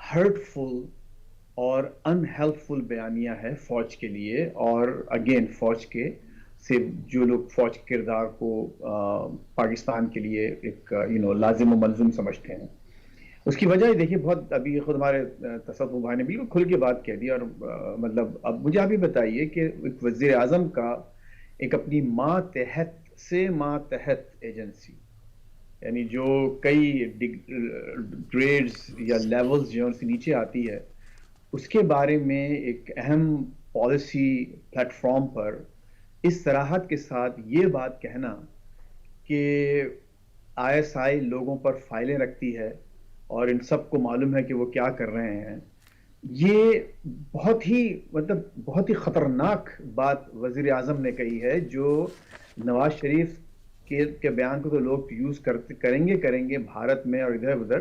ہرٹفل اور انہیلپفل بیانیہ ہے فوج کے لیے، اور اگین فوج کے سے جو لوگ فوج کے کردار کو پاکستان کے لیے ایک لازم و ملزوم سمجھتے ہیں. اس کی وجہ دیکھیے، بہت ابھی خود ہمارے تصوف بھائی نے بالکل کھل کے بات کہہ دی. اور مطلب اب مجھے آپ ہی بتائیے کہ ایک وزیر اعظم کا ایک اپنی ماتحت ایجنسی، یعنی جو کئی گریڈز یا لیولز جو ان سے نیچے آتی ہے، اس کے بارے میں ایک اہم پالیسی پلیٹ فارم پر اس صراحت کے ساتھ یہ بات کہنا کہ ISI لوگوں پر فائلیں رکھتی ہے اور ان سب کو معلوم ہے کہ وہ کیا کر رہے ہیں، یہ بہت ہی خطرناک بات وزیر اعظم نے کہی ہے. جو نواز شریف کے بیان کو تو لوگ یوز کریں گے بھارت میں اور ادھر ادھر،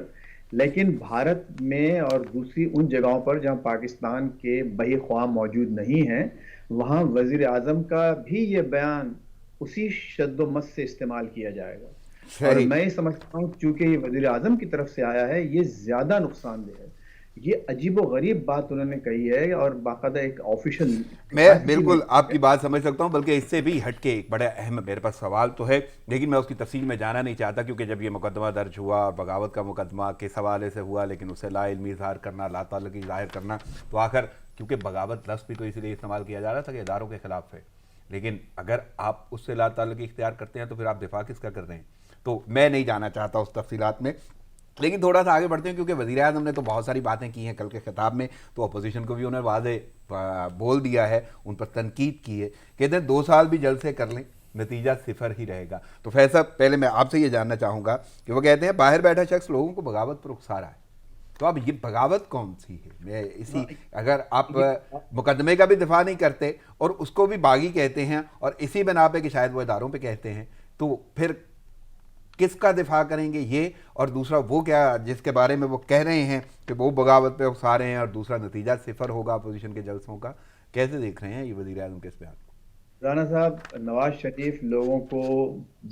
لیکن بھارت میں اور دوسری ان جگہوں پر جہاں پاکستان کے بہی خواہ موجود نہیں ہیں، وہاں وزیر اعظم کا بھی یہ بیان اسی شد و مس سے استعمال کیا جائے گا. اور صحیح. میں سمجھتا ہوں چونکہ یہ وزیر اعظم کی طرف سے آیا ہے، یہ زیادہ نقصان دہ ہے. یہ عجیب و غریب بات انہوں نے کہی ہے، اور باقاعدہ ایک آفیشیل میں بالکل آپ کی بات سمجھ سکتا ہوں، بلکہ اس سے بھی ہٹ کے ایک بڑا اہم میرے پاس سوال تو ہے، لیکن میں اس کی تفصیل میں جانا نہیں چاہتا، کیونکہ جب یہ مقدمہ درج ہوا اور بغاوت کا مقدمہ کس حوالے سے ہوا، لیکن اسے لا علمی اظہار کرنا، لا تعلقی ظاہر کرنا، تو آخر کیونکہ بغاوت لفظ بھی تو اس لیے استعمال کیا جا رہا تھا کہ اداروں کے خلاف ہے، لیکن اگر آپ اس سے لا تعلقی اختیار کرتے ہیں تو پھر آپ دفاع کس کا کر رہے ہیں؟ تو میں نہیں جانا چاہتا اس تفصیلات میں، لیکن تھوڑا سا آگے بڑھتے ہیں، کیونکہ وزیر اعظم نے تو بہت ساری باتیں کی ہیں کل کے خطاب میں، تو اپوزیشن کو بھی انہیں واضح بول دیا ہے، ان پر تنقید کی ہے، کہتے ہیں 2 سال بھی جلسے کر لیں نتیجہ صفر ہی رہے گا. تو فیصل، پہلے میں آپ سے یہ جاننا چاہوں گا کہ وہ کہتے ہیں باہر بیٹھا شخص لوگوں کو بغاوت پر اکسا رہا ہے، تو اب یہ بغاوت کون سی ہے؟ میں اگر آپ مقدمے کا بھی دفاع نہیں کرتے اور اس کو بھی باغی کہتے ہیں اور اسی بنا پہ کہ شاید وہ اداروں پہ کہتے ہیں، تو پھر کس کا دفاع کریں گے یہ؟ اور دوسرا وہ کیا جس کے بارے میں وہ کہہ رہے ہیں کہ وہ بغاوت پہ اکسا رہے ہیں، اور دوسرا نتیجہ صفر ہوگا اپوزیشن کے جلسوں کا، کیسے دیکھ رہے ہیں یہ وزیر اعظم کے اس بیان کو؟ رانا صاحب، نواز شریف لوگوں کو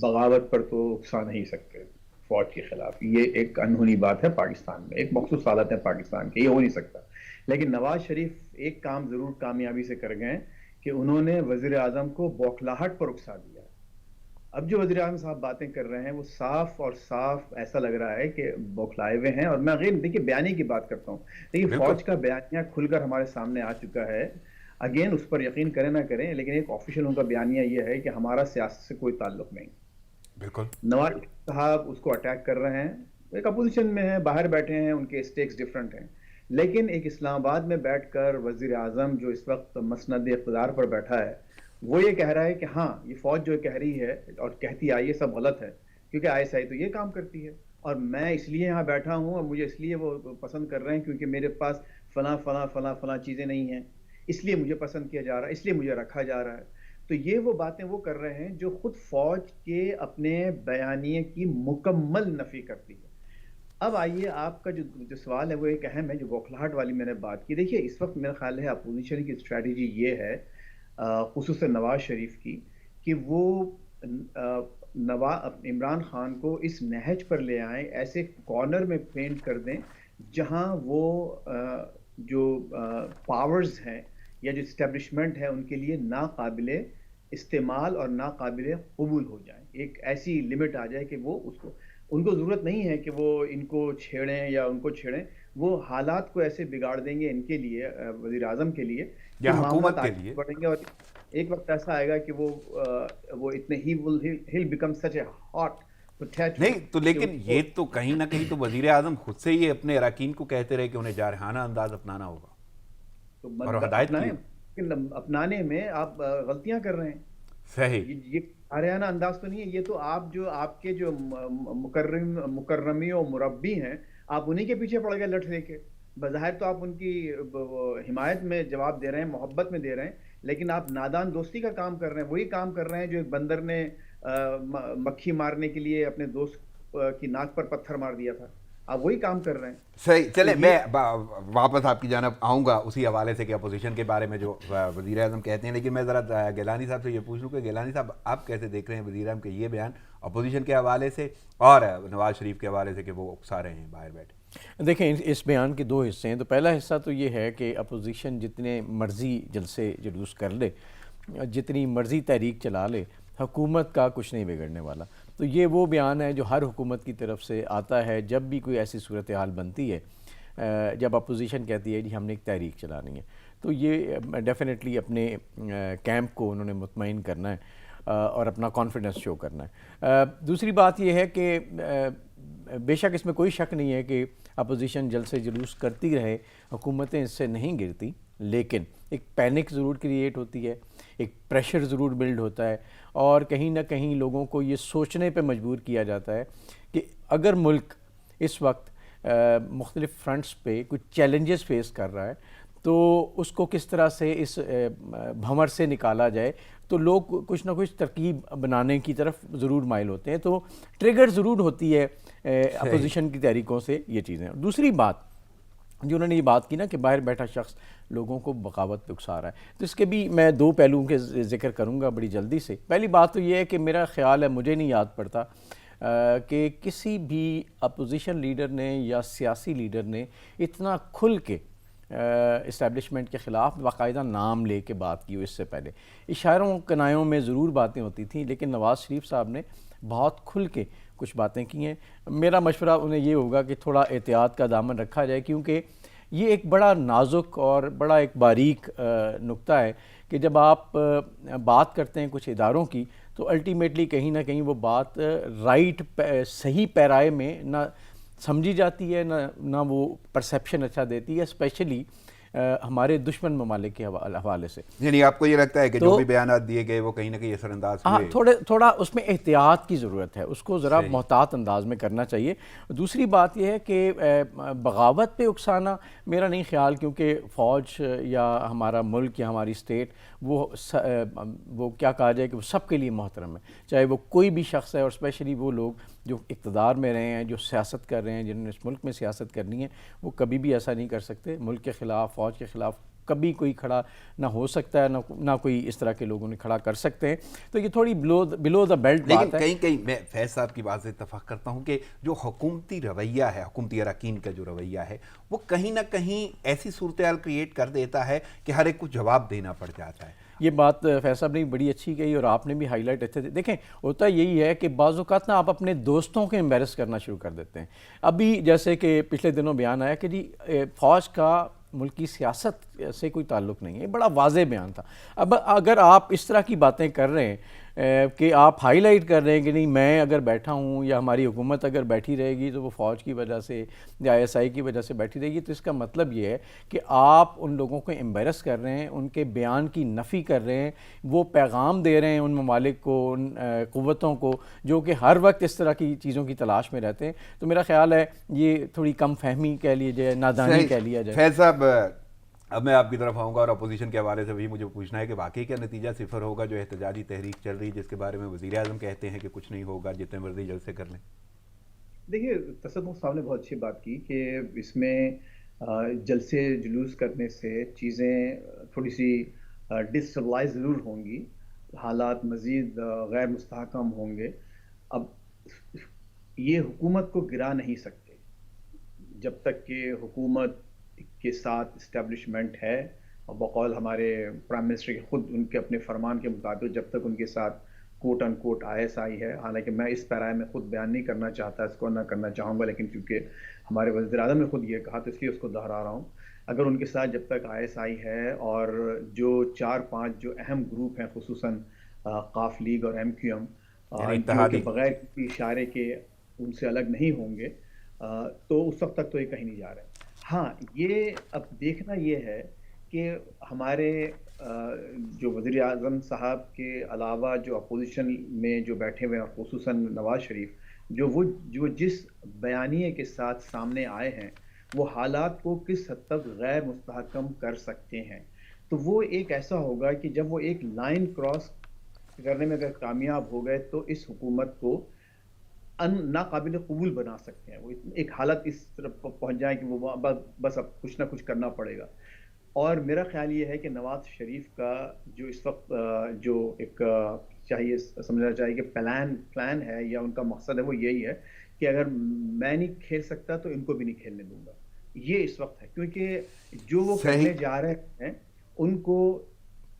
بغاوت پر تو اکسا نہیں سکتے فوج کے خلاف. یہ ایک انہونی بات ہے پاکستان میں، ایک مخصوص حالت ہے پاکستان کی، یہ ہو نہیں سکتا. لیکن نواز شریف ایک کام ضرور کامیابی سے کر گئے کہ انہوں نے وزیر اعظم کو بوکھلاہٹ پر اکسا دیا. اب جو وزیر اعظم صاحب باتیں کر رہے ہیں وہ صاف اور صاف ایسا لگ رہا ہے کہ بوکھلائے ہوئے ہیں. اور میں دیکھیے بیانی کی بات کرتا ہوں، دیکھیے فوج کا بیانیہ کھل کر ہمارے سامنے آ چکا ہے. اگین اس پر یقین کریں نہ کریں، لیکن ایک آفیشیل ان کا بیانیہ یہ ہے کہ ہمارا سیاست سے کوئی تعلق نہیں. بالکل. نواز صاحب اس کو اٹیک کر رہے ہیں، ایک اپوزیشن میں ہیں، باہر بیٹھے ہیں، ان کے اسٹیکس ڈیفرنٹ ہیں، لیکن ایک اسلام آباد میں بیٹھ کر وزیر اعظم جو اس وقت مسند اقتدار پر بیٹھا ہے، وہ یہ کہہ رہا ہے کہ ہاں یہ فوج جو کہہ رہی ہے اور کہتی آئی یہ سب غلط ہے، کیونکہ ISI تو یہ کام کرتی ہے، اور میں اس لیے یہاں بیٹھا ہوں اور مجھے اس لیے وہ پسند کر رہے ہیں کیونکہ میرے پاس فلاں فلاں فلاں فلاں چیزیں نہیں ہیں، اس لیے مجھے پسند کیا جا رہا ہے، اس لیے مجھے رکھا جا رہا ہے. تو یہ وہ باتیں وہ کر رہے ہیں جو خود فوج کے اپنے بیانیے کی مکمل نفی کرتی ہے. اب آئیے، آپ کا جو سوال ہے وہ ایک اہم ہے، جو بوکھلاہٹ والی میں نے بات کی. دیکھیے اس وقت میرا خیال ہے اپوزیشن کی اسٹریٹجی یہ ہے، خصوصاً نواز شریف کی، کہ وہ عمران خان کو اس نہج پر لے آئیں، ایسے کارنر میں پینٹ کر دیں جہاں وہ جو پاورز ہیں یا جو اسٹیبلشمنٹ ہے ان کے لیے ناقابل استعمال اور ناقابل قبول ہو جائیں. ایک ایسی لمٹ آ جائے کہ وہ ان کو ضرورت نہیں ہے کہ وہ ان کو چھیڑیں یا ان کو چھیڑیں، وہ حالات کو ایسے بگاڑ دیں گے ان کے لیے، وزیر اعظم کے لیے، یا کہ حکومت معاملات کے آگے لیے. بڑھیں گے. اور ایک وقت ایسا آئے گا کہ وہ اتنے he'll become such a hot potato. نہیں تو لیکن یہ تو کہیں نہ کہیں تو وزیر اعظم خود سے یہ اپنے اراکین کو کہتے رہے کہ انہیں جارحانہ انداز اپنانا ہوگا، اور ہدایت کی. اپنانے میں آپ غلطیاں کر رہے ہیں. صحیح. یہ آریانہ انداز تو نہیں ہے، یہ تو آپ کے جو مکرمی و مربی ہیں، آپ انہی کے پیچھے پڑ گئے لٹ لے کے. بظاہر تو آپ ان کی حمایت میں جواب دے رہے ہیں، محبت میں دے رہے ہیں، لیکن آپ نادان دوستی کا کام کر رہے ہیں. وہی کام کر رہے ہیں جو ایک بندر نے مکھی مارنے کے لیے اپنے دوست کی ناک پر پتھر مار دیا تھا. آپ وہی کام کر رہے ہیں. صحیح. چلے میں واپس آپ کی جانب آؤں گا اسی حوالے سے کہ اپوزیشن کے بارے میں جو وزیر اعظم کہتے ہیں، لیکن میں ذرا گیلانی صاحب سے یہ پوچھ لوں کہ گیلانی صاحب آپ کیسے دیکھ رہے ہیں وزیر اعظم کے یہ بیان اپوزیشن کے حوالے سے اور نواز شریف کے حوالے سے کہ وہ اکسا رہے ہیں باہر بیٹھے؟ دیکھیں اس بیان کے دو حصے ہیں. تو پہلا حصہ تو یہ ہے کہ اپوزیشن جتنے مرضی جلسے جلوس کر لے, جتنی مرضی تحریک چلا لے, حکومت کا کچھ نہیں بگڑنے والا. تو یہ وہ بیان ہے جو ہر حکومت کی طرف سے آتا ہے جب بھی کوئی ایسی صورتحال بنتی ہے, جب اپوزیشن کہتی ہے جی ہم نے ایک تحریک چلانی ہے. تو یہ ڈیفینیٹلی اپنے کیمپ کو انہوں نے مطمئن کرنا ہے اور اپنا کانفیڈنس شو کرنا ہے. دوسری بات یہ ہے کہ بے شک اس میں کوئی شک نہیں ہے کہ اپوزیشن جلسے جلوس کرتی رہے, حکومتیں اس سے نہیں گرتی, لیکن ایک پینک ضرور کریٹ ہوتی ہے, ایک پریشر ضرور بلڈ ہوتا ہے, اور کہیں نہ کہیں لوگوں کو یہ سوچنے پہ مجبور کیا جاتا ہے کہ اگر ملک اس وقت مختلف فرنٹس پہ کچھ چیلنجز فیس کر رہا ہے تو اس کو کس طرح سے اس بھنور سے نکالا جائے. تو لوگ کچھ نہ کچھ ترکیب بنانے کی طرف ضرور مائل ہوتے ہیں. تو ٹریگر ضرور ہوتی ہے اپوزیشن کی تحریکوں سے یہ چیزیں. دوسری بات جو انہوں نے یہ بات کی نا کہ باہر بیٹھا شخص لوگوں کو بغاوت پہ اکسا رہا ہے, تو اس کے بھی میں دو پہلوؤں کے ذکر کروں گا بڑی جلدی سے. پہلی بات تو یہ ہے کہ میرا خیال ہے, مجھے نہیں یاد پڑتا کہ کسی بھی اپوزیشن لیڈر نے یا سیاسی لیڈر نے اتنا کھل کے اسٹیبلشمنٹ کے خلاف باقاعدہ نام لے کے بات کی ہو. اس سے پہلے اشاروں کنایوں میں ضرور باتیں ہوتی تھیں, لیکن نواز شریف صاحب نے بہت کھل کے کچھ باتیں کی ہیں. میرا مشورہ انہیں یہ ہوگا کہ تھوڑا احتیاط کا دامن رکھا جائے, کیونکہ یہ ایک بڑا نازک اور بڑا ایک باریک نقطہ ہے کہ جب آپ بات کرتے ہیں کچھ اداروں کی تو الٹیمیٹلی کہیں نہ کہیں وہ بات رائٹ صحیح پیرائے میں نہ سمجھی جاتی ہے, نہ وہ پرسیپشن اچھا دیتی ہے, اسپیشلی ہمارے دشمن ممالک کے حوالے سے. یعنی آپ کو یہ لگتا ہے کہ جو بھی بیانات دیے گئے وہ کہیں نہ کہیں اثر انداز ہوئے؟ ہاں, تھوڑا اس میں احتیاط کی ضرورت ہے, اس کو ذرا محتاط انداز میں کرنا چاہیے. دوسری بات یہ ہے کہ بغاوت پہ اکسانا میرا نہیں خیال, کیونکہ فوج یا ہمارا ملک یا ہماری اسٹیٹ وہ کیا کہا جائے کہ وہ سب کے لیے محترم ہے, چاہے وہ کوئی بھی شخص ہے, اور اسپیشلی وہ لوگ جو اقتدار میں رہے ہیں, جو سیاست کر رہے ہیں, جنہوں نے اس ملک میں سیاست کرنی ہے, وہ کبھی بھی ایسا نہیں کر سکتے. ملک کے خلاف, فوج کے خلاف کبھی کوئی کھڑا نہ ہو سکتا ہے, نہ کوئی اس طرح کے لوگوں نے کھڑا کر سکتے ہیں. تو یہ تھوڑی بلو دا بیلٹ بات ہے. لیکن کہیں میں فیض صاحب کی بات سے اتفاق کرتا ہوں کہ جو حکومتی رویہ ہے, حکومتی اراکین کا جو رویہ ہے, وہ کہیں نہ کہیں ایسی صورتحال کریٹ کر دیتا ہے کہ ہر ایک کو جواب دینا پڑ جاتا ہے. یہ بات فیض صاحب نے بڑی اچھی کہی, اور آپ نے بھی ہائی لائٹ اچھے. دیکھیں ہوتا یہی ہے کہ بعض اوقات نا آپ اپنے دوستوں کو امبیرس کرنا شروع کر دیتے ہیں. ابھی جیسے کہ پچھلے دنوں بیان آیا کہ جی فوج کا ملک کی سیاست سے کوئی تعلق نہیں ہے, بڑا واضح بیان تھا. اب اگر آپ اس طرح کی باتیں کر رہے ہیں کہ آپ ہائی لائٹ کر رہے ہیں کہ نہیں میں اگر بیٹھا ہوں یا ہماری حکومت اگر بیٹھی رہے گی تو وہ فوج کی وجہ سے یا ISI کی وجہ سے بیٹھی رہے گی, تو اس کا مطلب یہ ہے کہ آپ ان لوگوں کو امبیرس کر رہے ہیں, ان کے بیان کی نفی کر رہے ہیں, وہ پیغام دے رہے ہیں ان ممالک کو, ان قوتوں کو جو کہ ہر وقت اس طرح کی چیزوں کی تلاش میں رہتے ہیں. تو میرا خیال ہے یہ تھوڑی کم فہمی کہہ لیجیے, نادانی کہہ لیا جائے. فیض صاحب اب میں آپ کی طرف آؤں گا, اور اپوزیشن کے حوالے سے بھی مجھے پوچھنا ہے کہ واقعی کیا نتیجہ صفر ہوگا جو احتجاجی تحریک چل رہی جس کے بارے میں وزیر اعظم کہتے ہیں کہ کچھ نہیں ہوگا, جتنے مرضی جلسے کر لیں؟ دیکھیے تصدق صاحب نے بہت اچھی بات کی کہ اس میں جلسے جلوس کرنے سے چیزیں تھوڑی سی ڈسٹیبلائز ضرور ہوں گی, حالات مزید غیر مستحکم ہوں گے. اب یہ حکومت کو گرا نہیں سکتے جب تک کہ حکومت کے ساتھ اسٹیبلشمنٹ ہے, اور بقول ہمارے پرائم منسٹر کے خود ان کے اپنے فرمان کے مطابق جب تک ان کے ساتھ کوٹ ان کوٹ ISI ہے. حالانکہ میں اس پیرائے میں خود بیان نہیں کرنا چاہتا, اس کو نہ کرنا چاہوں گا, لیکن کیونکہ ہمارے وزیر اعظم نے خود یہ کہا تو اس لیے اس کو دہرا رہا ہوں. اگر ان کے ساتھ جب تک ISI ہے, اور جو 4-5 جو اہم گروپ ہیں خصوصاً قاف لیگ اور MQM جو کہ بغیر کسی اشارے کے ان سے الگ نہیں ہوں گے, تو اس وقت تک تو یہ کہیں نہیں جا رہے. ہاں یہ اب دیکھنا یہ ہے کہ ہمارے جو وزیر اعظم صاحب کے علاوہ جو اپوزیشن میں جو بیٹھے ہوئے ہیں, خصوصاً نواز شریف, جو جس بیانیے کے ساتھ سامنے آئے ہیں وہ حالات کو کس حد تک غیر مستحکم کر سکتے ہیں. تو وہ ایک ایسا ہوگا کہ جب وہ ایک لائن کراس کرنے میں اگر کامیاب ہو گئے تو اس حکومت کو ناقابل قبول بنا سکتے ہیں. وہ ایک حالت اس طرف پہنچ جائے کہ وہ بس اب کچھ نہ کچھ کرنا پڑے گا. اور میرا خیال یہ ہے کہ نواز شریف کا جو اس وقت جو ایک چاہیے سمجھنا چاہیے کہ پلان ہے یا ان کا مقصد ہے, وہ یہی ہے کہ اگر میں نہیں کھیل سکتا تو ان کو بھی نہیں کھیلنے دوں گا. یہ اس وقت ہے کیونکہ جو وہ صحیح. کرنے جا رہے ہیں ان کو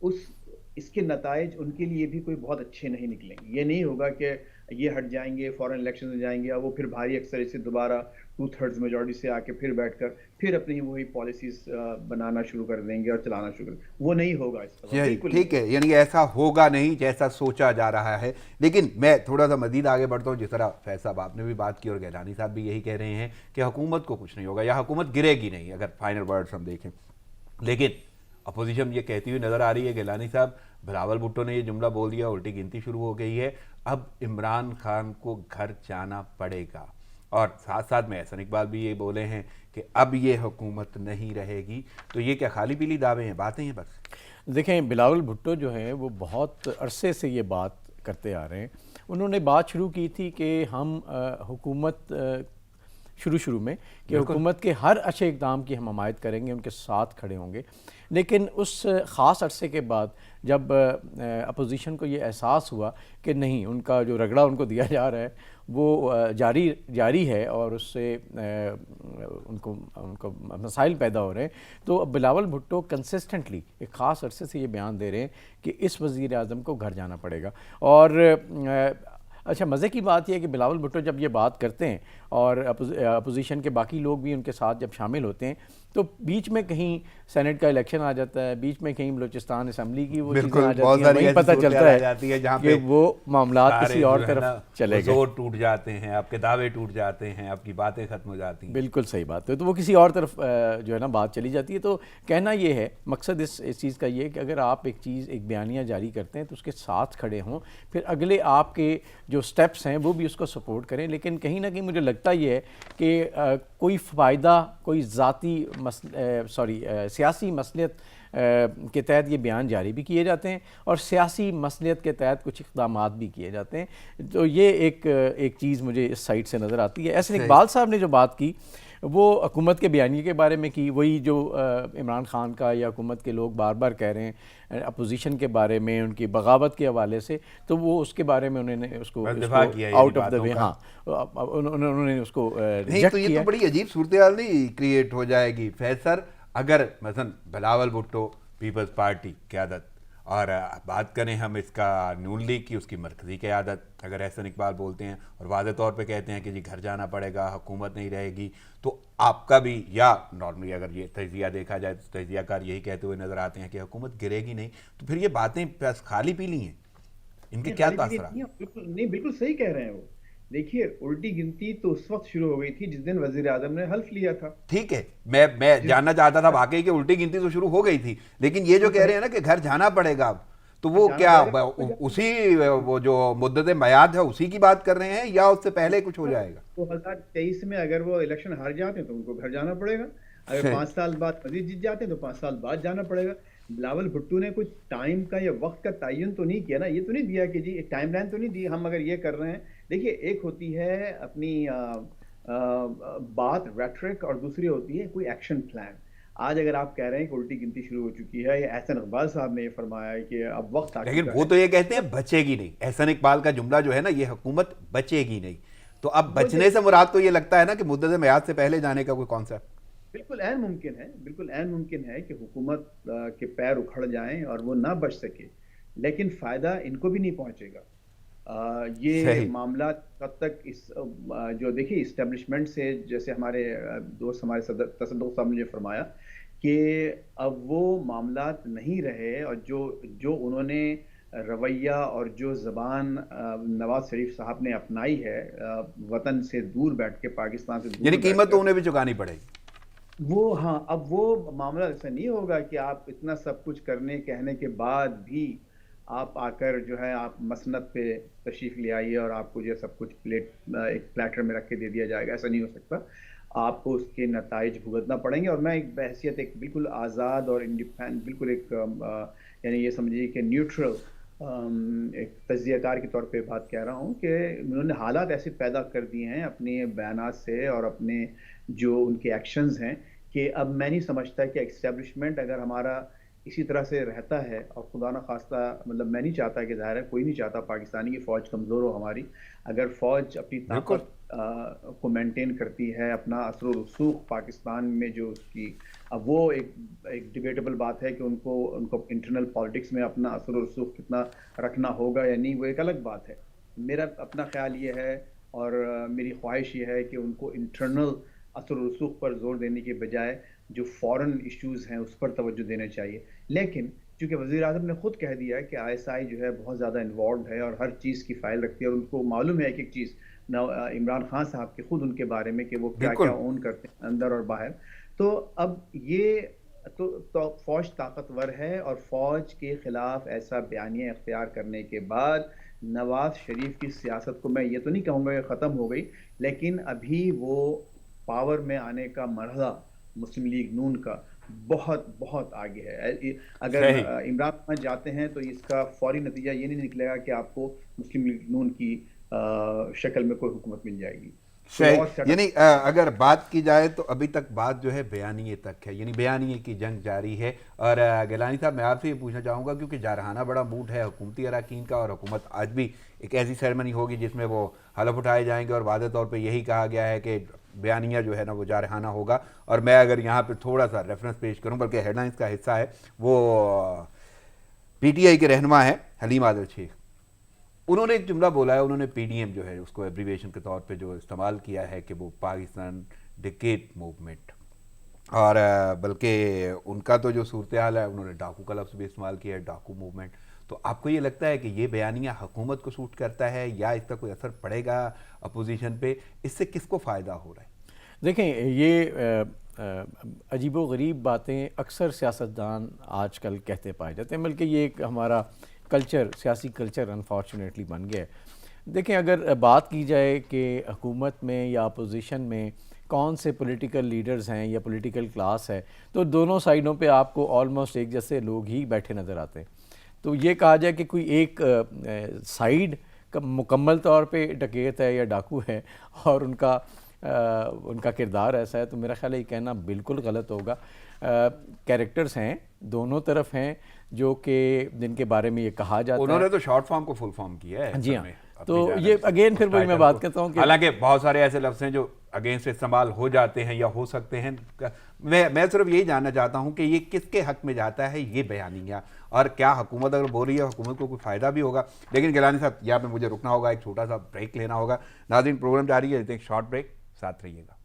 اس کے نتائج ان کے لیے بھی کوئی بہت اچھے نہیں نکلیں گے. یہ نہیں ہوگا کہ یہ ہٹ جائیں گے، فورن الیکشن میں جائیں گے اور وہ پھر بھاری اکثریت سے دوبارہ 2/3 میجورٹی سے آ کے پھر بیٹھ کر پھر اپنی وہی پالیسیز بنانا شروع کر دیں گے اور چلانا شروع کر دیں گے. وہ نہیں ہوگا اس طرح، بالکل ٹھیک ہے، یعنی ایسا ہوگا نہیں جیسا سوچا جا رہا ہے. لیکن میں تھوڑا سا مزید آگے بڑھتا ہوں. جس طرح فیض صاحب آپ نے بھی بات کی اور گیلانی صاحب بھی یہی کہہ رہے ہیں کہ حکومت کو کچھ نہیں ہوگا یا حکومت گرے گی نہیں اگر فائنل ورڈز ہم دیکھیں. لیکن اپوزیشن یہ کہتی ہوئی نظر آ رہی ہے، گیلانی صاحب بلاول بھٹو نے یہ جملہ بول دیا، الٹی گنتی شروع ہو گئی ہے، اب عمران خان کو گھر جانا پڑے گا. اور ساتھ ساتھ میں احسن اقبال بھی یہ بولے ہیں کہ اب یہ حکومت نہیں رہے گی. تو یہ کیا خالی پیلی دعوے ہیں، باتیں ہیں بس؟ دیکھیں بلاول بھٹو جو ہیں وہ بہت عرصے سے یہ بات کرتے آ رہے ہیں. انہوں نے بات شروع کی تھی کہ ہم حکومت شروع میں کہ حکومت کے ہر اچھے اقدام کی ہم حمایت کریں گے، ان کے ساتھ کھڑے ہوں گے. لیکن اس خاص عرصے کے بعد جب اپوزیشن کو یہ احساس ہوا کہ نہیں، ان کا جو رگڑا ان کو دیا جا رہا ہے وہ جاری ہے اور اس سے ان کو مسائل پیدا ہو رہے ہیں، تو اب بلاول بھٹو کنسسٹنٹلی ایک خاص عرصے سے یہ بیان دے رہے ہیں کہ اس وزیر اعظم کو گھر جانا پڑے گا. اور اچھا مزے کی بات یہ ہے کہ بلاول بھٹو جب یہ بات کرتے ہیں اور اپوزیشن کے باقی لوگ بھی ان کے ساتھ جب شامل ہوتے ہیں تو بیچ میں کہیں سینٹ کا الیکشن آ جاتا ہے، بیچ میں کہیں بلوچستان اسمبلی کی وہ چیزیں آ جاتی ہیں، وہیں پتہ چلتا ہے کہ وہ معاملات کسی اور طرف چلے گئے، زور ٹوٹ جاتے ہیں، آپ کے دعوے ٹوٹ جاتے ہیں، آپ کی باتیں ختم ہو جاتی ہیں. بالکل صحیح بات ہے. تو وہ کسی اور طرف جو ہے نا بات چلی جاتی ہے. تو کہنا یہ ہے، مقصد اس چیز کا یہ ہے کہ اگر آپ ایک بیانیہ جاری کرتے ہیں تو اس کے ساتھ کھڑے ہوں، پھر اگلے آپ کے جو سٹیپس ہیں وہ بھی اس کو سپورٹ کریں. لیکن کہیں نہ کہیں مجھے لگتا یہ ہے کہ کوئی فائدہ، کوئی ذاتی سیاسی مصلحت کے تحت یہ بیان جاری بھی کیے جاتے ہیں اور سیاسی مصلحت کے تحت کچھ اقدامات بھی کیے جاتے ہیں. تو یہ ایک چیز مجھے اس سائٹ سے نظر آتی ہے. احسن اقبال صاحب نے جو بات کی وہ حکومت کے بیانیے کے بارے میں کی، وہی جو عمران خان کا یا حکومت کے لوگ بار بار کہہ رہے ہیں اپوزیشن کے بارے میں، ان کی بغاوت کے حوالے سے، تو وہ اس کے بارے میں انہوں نے اس کو آؤٹ آف دا وے، ہاں انہوں نے اس کو نہیں. تو یہ تو بڑی عجیب صورتحال نہیں کریٹ ہو جائے گی فیض سر اگر مثلا بلاول بھٹو پیپلز پارٹی قیادت، اور بات کریں ہم اس کا نون لیگ کی، اس کی مرکزی قیادت، اگر احسن اقبال بولتے ہیں اور واضح طور پہ کہتے ہیں کہ جی گھر جانا پڑے گا، حکومت نہیں رہے گی، تو آپ کا بھی، یا نارملی اگر یہ تجزیہ دیکھا جائے تو تجزیہ کار یہی کہتے ہوئے نظر آتے ہیں کہ حکومت گرے گی نہیں، تو پھر یہ باتیں بس خالی پیلی ہیں، ان کے کیا تاثرات؟ نہیں، بالکل صحیح کہہ رہے ہیں وہ. دیکھیے الٹی گنتی تو اس وقت شروع ہو گئی تھی جس دن وزیر اعظم نے حلف لیا تھا. ٹھیک ہے، میں جاننا چاہتا تھا واقعی کہ الٹی گنتی تو شروع ہو گئی تھی، لیکن یہ جو کہہ رہے ہیں نا کہ گھر جانا پڑے گا اب، تو وہ کیا اسی وہ جو مدت میعاد ہے اسی کی بات کر رہے ہیں یا اس سے پہلے کچھ ہو جائے گا؟ 2023 میں اگر وہ الیکشن ہار جاتے ہیں تو ان کو گھر جانا پڑے گا. اگر 5 سال بعد مزید جیت جاتے ہیں تو 5 سال بعد جانا پڑے گا. بلاول بھٹو نے کچھ ٹائم کا یا وقت کا تعین تو نہیں کیا نا، یہ تو نہیں دیا کہ جی ایک ٹائم لائن تو نہیں دی ہم اگر یہ کر رہے ہیں. دیکھیے ایک ہوتی ہے اپنی بات ریٹرک اور دوسری ہوتی ہے کوئی ایکشن پلان. آج اگر آپ کہہ رہے ہیں کہ الٹی گنتی شروع ہو چکی ہے، یا احسن اقبال صاحب نے یہ فرمایا ہے کہ اب وقت آ چکا ہے، لیکن وہ تو یہ کہتے ہیں بچے گی نہیں. احسن اقبال کا جملہ جو ہے نا، یہ حکومت بچے گی نہیں، تو اب بچنے سے مراد تو یہ لگتا ہے نا کہ مدت میعاد سے پہلے جانے کا کوئی کانسیپٹ. بالکل عین ممکن ہے کہ حکومت کے پیر اکھڑ جائیں اور وہ نہ بچ سکے، لیکن فائدہ ان کو بھی نہیں پہنچے گا. یہ معاملات کب تک جو دیکھیے اسٹیبلشمنٹ سے، جیسے ہمارے دوست ہمارے تصدق صاحب نے فرمایا کہ اب وہ معاملات نہیں رہے، اور جو انہوں نے رویہ اور جو زبان نواز شریف صاحب نے اپنائی ہے وطن سے دور بیٹھ کے، پاکستان سے دور، یعنی قیمت تو انہیں بھی چکانی پڑے گی. وہ ہاں، اب وہ معاملہ ایسا نہیں ہوگا کہ آپ اتنا سب کچھ کہنے کے بعد بھی آپ آ کر جو ہے آپ مسند پہ تشریف لے آئیے اور آپ کو جو سب کچھ ایک پلیٹر میں رکھ کے دے دیا جائے گا. ایسا نہیں ہو سکتا. آپ کو اس کے نتائج بھگتنا پڑیں گے. اور میں ایک بحیثیت ایک بالکل آزاد اور انڈیپینڈنٹ، بالکل ایک یعنی یہ سمجھیے کہ نیوٹرل ایک تجزیہ کار کے طور پہ بات کہہ رہا ہوں کہ انہوں نے حالات ایسے پیدا کر دیے ہیں اپنے بیانات سے اور اپنے جو ان کے ایکشنز ہیں، کہ اب میں نہیں سمجھتا کہ اسٹیبلشمنٹ اگر ہمارا اسی طرح سے رہتا ہے، اور خدا نہ خواستہ مطلب میں نہیں چاہتا کہ ظاہر ہے کوئی نہیں چاہتا پاکستانی کی فوج کمزور ہو ہماری، اگر فوج اپنی بالکل طاقت کو مینٹین کرتی ہے، اپنا اثر و رسوخ پاکستان میں جو اس کی، اب وہ ایک ڈیبیٹیبل بات ہے کہ ان کو انٹرنل پالیٹکس میں اپنا اثر و رسوخ کتنا رکھنا ہوگا یا نہیں، وہ ایک الگ بات ہے. میرا اپنا خیال یہ ہے اور میری خواہش یہ ہے کہ ان کو انٹرنل اثر و رسوخ پر زور دینے کے بجائے جو فورن ایشوز ہیں اس پر توجہ دینا چاہیے. لیکن چونکہ وزیر اعظم نے خود کہہ دیا کہ ISI جو ہے بہت زیادہ انوالوڈ ہے اور ہر چیز کی فائل رکھتی ہے، اور ان کو معلوم ہے ایک ایک چیز عمران خان صاحب کے خود ان کے بارے میں کہ وہ کیا بالکل کیا اون کرتے ہیں اندر اور باہر. تو اب یہ تو فوج طاقتور ہے، اور فوج کے خلاف ایسا بیانیہ اختیار کرنے کے بعد نواز شریف کی سیاست کو میں یہ تو نہیں کہوں گا کہ ختم ہو گئی، لیکن ابھی وہ پاور میں آنے کا مرحلہ مسلم لیگ نون کا بہت بہت آگے ہے. اگر صحیح. عمران خان جاتے ہیں تو اس کا فوری نتیجہ یہ نہیں نکلے گا کہ آپ کو مسلم لیگ نون کی شکل میں کوئی حکومت مل جائے گی. صحیح. یعنی اگر بات کی جائے تو ابھی تک بات جو ہے بیانیے تک ہے، یعنی بیانیے کی جنگ جاری ہے. اور گیلانی صاحب میں آپ سے یہ پوچھنا چاہوں گا کیونکہ جارحانہ بڑا موڈ ہے حکومتی اراکین کا، اور حکومت آج بھی ایک ایسی سیرمنی ہوگی جس میں وہ حلف اٹھائے جائیں گے، اور واضح طور پہ یہی کہا گیا ہے کہ بیانیہ جو ہے نا وہ جارحانہ ہوگا. اور میں اگر یہاں پہ تھوڑا سا ریفرنس پیش کروں، بلکہ ہیڈ لائنز کا حصہ ہے، وہ PTI کے رہنما ہیں حلیم عادل شیخ. انہوں نے ایک جملہ بولا ہے، انہوں نے PDM جو ہے اس کو ایبریویشن کے طور پہ جو استعمال کیا ہے کہ وہ پاکستان ڈکیٹ موومنٹ، اور بلکہ ان کا تو جو صورتحال ہے انہوں نے ڈاکو کا لفظ بھی استعمال کیا ہے، ڈاکو موومنٹ. تو آپ کو یہ لگتا ہے کہ یہ بیانیہ حکومت کو سوٹ کرتا ہے یا اس کا کوئی اثر پڑے گا اپوزیشن پہ؟ اس سے کس کو فائدہ ہو رہا ہے؟ دیکھیں یہ عجیب و غریب باتیں اکثر سیاستدان آج کل کہتے پائے جاتے ہیں، بلکہ یہ ایک ہمارا کلچر، سیاسی کلچر انفارچونیٹلی بن گیا ہے. دیکھیں اگر بات کی جائے کہ حکومت میں یا اپوزیشن میں کون سے پولیٹیکل لیڈرز ہیں یا پولیٹیکل کلاس ہے، تو دونوں سائڈوں پہ آپ کو آلموسٹ ایک جیسے لوگ ہی بیٹھے نظر آتے ہیں. تو یہ کہا جائے کہ کوئی ایک سائیڈ مکمل طور پہ ڈکیت ہے یا ڈاکو ہے اور ان کا کردار ایسا ہے، تو میرا خیال ہے یہ کہنا بالکل غلط ہوگا. کیریکٹرز ہیں دونوں طرف ہیں جو کہ جن کے بارے میں یہ کہا جاتا ہے. انہوں نے تو شارٹ فارم کو فل فارم کیا ہے. جی ہاں. تو یہ اگین پھر وہی میں بات کرتا ہوں کہ حالانکہ بہت سارے ایسے لفظ ہیں جو اگینسٹ استعمال ہو جاتے ہیں یا ہو سکتے ہیں. میں صرف یہی جاننا چاہتا ہوں کہ یہ کس کے حق میں جاتا ہے یہ بیانیہ، اور کیا حکومت اگر بول رہی ہے حکومت کو کوئی فائدہ بھی ہوگا. لیکن گیلانی صاحب یہاں پہ مجھے رکنا ہوگا، ایک چھوٹا سا بریک لینا ہوگا. ناظرین پروگرام جاری ہے، ایک شارٹ بریک، ساتھ رہیے گا.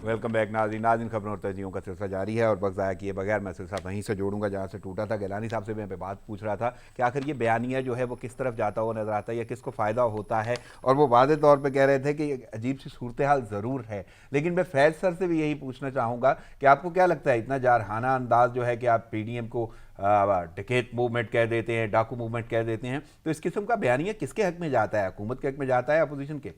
ویلکم بیک ناظرین خبروں اور تجزیوں کا سلسلہ جاری ہے، اور وقت ضائع کیے بغیر میں سلسلہ وہیں سے جوڑوں گا جہاں سے ٹوٹا تھا. گیلانی صاحب سے میں بات پوچھ رہا تھا کہ آخر یہ بیانیہ جو ہے وہ کس طرف جاتا ہوا نظر آتا ہے یا کس کو فائدہ ہوتا ہے، اور وہ واضح طور پہ کہہ رہے تھے کہ یہ عجیب سی صورتحال ضرور ہے. لیکن میں فیض سر سے بھی یہی پوچھنا چاہوں گا کہ آپ کو کیا لگتا ہے اتنا جارحانہ انداز جو ہے کہ آپ PDM کو ڈکیٹ موومنٹ کہہ دیتے ہیں، ڈاکو موومنٹ کہہ دیتے ہیں، تو اس قسم کا بیانیہ کس کے حق میں جاتا ہے؟ حکومت کے حق میں جاتا ہے، اپوزیشن کے؟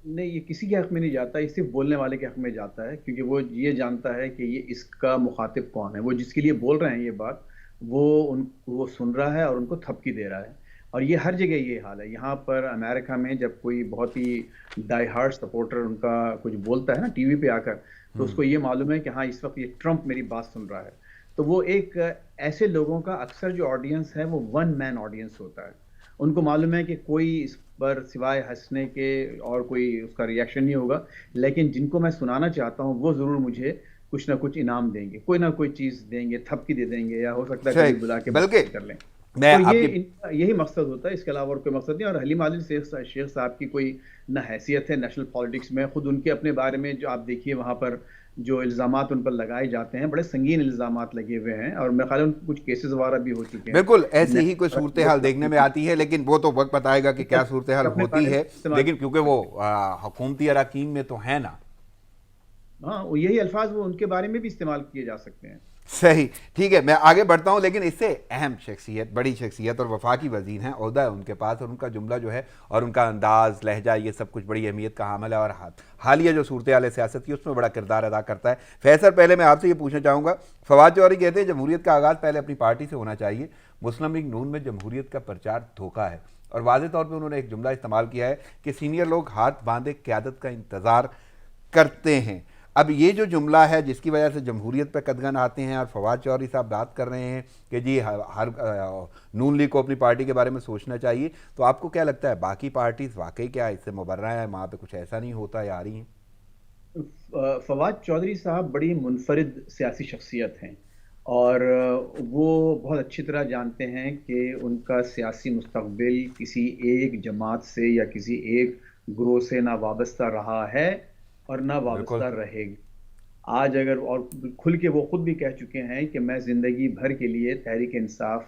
نہیں، یہ کسی کے حق میں نہیں جاتا، یہ صرف بولنے والے کے حق میں جاتا ہے، کیونکہ وہ یہ جانتا ہے کہ یہ اس کا مخاطب کون ہے. وہ جس کے لیے بول رہے ہیں یہ بات، وہ سن رہا ہے اور ان کو تھپکی دے رہا ہے. اور یہ ہر جگہ یہ حال ہے. یہاں پر امریکہ میں جب کوئی بہت ہی ڈائی ہارڈ سپورٹر ان کا کچھ بولتا ہے نا ٹی وی پہ آ کر، تو اس کو یہ معلوم ہے کہ ہاں اس وقت یہ ٹرمپ میری بات سن رہا ہے. تو وہ ایک ایسے لوگوں کا اکثر جو آڈینس ہے وہ ون مین آڈینس ہوتا ہے. ان کو معلوم ہے کہ کوئی اس پر سوائے ہنسنے کے اور کوئی اس کا ریئیکشن نہیں ہوگا، لیکن جن کو میں سنانا چاہتا ہوں وہ ضرور مجھے کچھ نہ کچھ انعام دیں گے، کوئی نہ کوئی چیز دیں گے، تھپکی دے دیں گے، یا ہو سکتا ہے کبھی بلا کے بلکہ کر لیں. تو یہی مقصد ہوتا ہے، اس کے علاوہ اور کوئی مقصد نہیں. اور حلیم عادل شیخ صاحب کی کوئی نہ حیثیت ہے نیشنل پالیٹکس میں. خود ان کے اپنے بارے میں جو آپ دیکھیے وہاں پر جو الزامات ان پر لگائے جاتے ہیں، بڑے سنگین الزامات لگے ہوئے ہیں، اور میرے خیال میں کچھ کیسز وغیرہ بھی ہو چکے ہیں. بالکل ایسی ہی کوئی صورتحال دیکھنے میں آتی ہے، لیکن وہ تو وقت بتائے گا کہ کیا صورتحال ہوتی ہے. لیکن کیونکہ وہ حکومتی اراکین میں تو ہے نا. ہاں، یہی الفاظ وہ ان کے بارے میں بھی استعمال کیے جا سکتے ہیں. صحیح، ٹھیک ہے، میں آگے بڑھتا ہوں، لیکن اس سے اہم شخصیت، بڑی شخصیت اور وفاقی وزیر ہیں، عہدہ ہے ان کے پاس، اور ان کا جملہ جو ہے اور ان کا انداز، لہجہ، یہ سب کچھ بڑی اہمیت کا حامل ہے، اور حالیہ جو صورتحال سیاست کی اس میں بڑا کردار ادا کرتا ہے۔ فیصل، پہلے میں آپ سے یہ پوچھنا چاہوں گا، فواد چودھری کہتے ہیں جمہوریت کا آغاز پہلے اپنی پارٹی سے ہونا چاہیے، مسلم لیگ نون میں جمہوریت کا پرچار دھوکہ ہے، اور واضح طور پہ انہوں نے ایک جملہ استعمال کیا ہے کہ سینئر لوگ ہاتھ باندھے قیادت کا انتظار کرتے ہیں۔ اب یہ جو جملہ ہے جس کی وجہ سے جمہوریت پہ قدغن آتے ہیں، اور فواد چودھری صاحب بات کر رہے ہیں کہ جی ہر نون لیگ کو اپنی پارٹی کے بارے میں سوچنا چاہیے، تو آپ کو کیا لگتا ہے باقی پارٹیز واقعی کیا اس سے مبرہ ہیں، وہاں پہ کچھ ایسا نہیں ہوتا یا آ رہی ہیں؟ فواد چودھری صاحب بڑی منفرد سیاسی شخصیت ہیں، اور وہ بہت اچھی طرح جانتے ہیں کہ ان کا سیاسی مستقبل کسی ایک جماعت سے یا کسی ایک گروہ سے نہ وابستہ رہا ہے اور نہ بالکل وابستہ رہے گا۔ آج اگر، اور کھل کے وہ خود بھی کہہ چکے ہیں کہ میں زندگی بھر کے لیے تحریک انصاف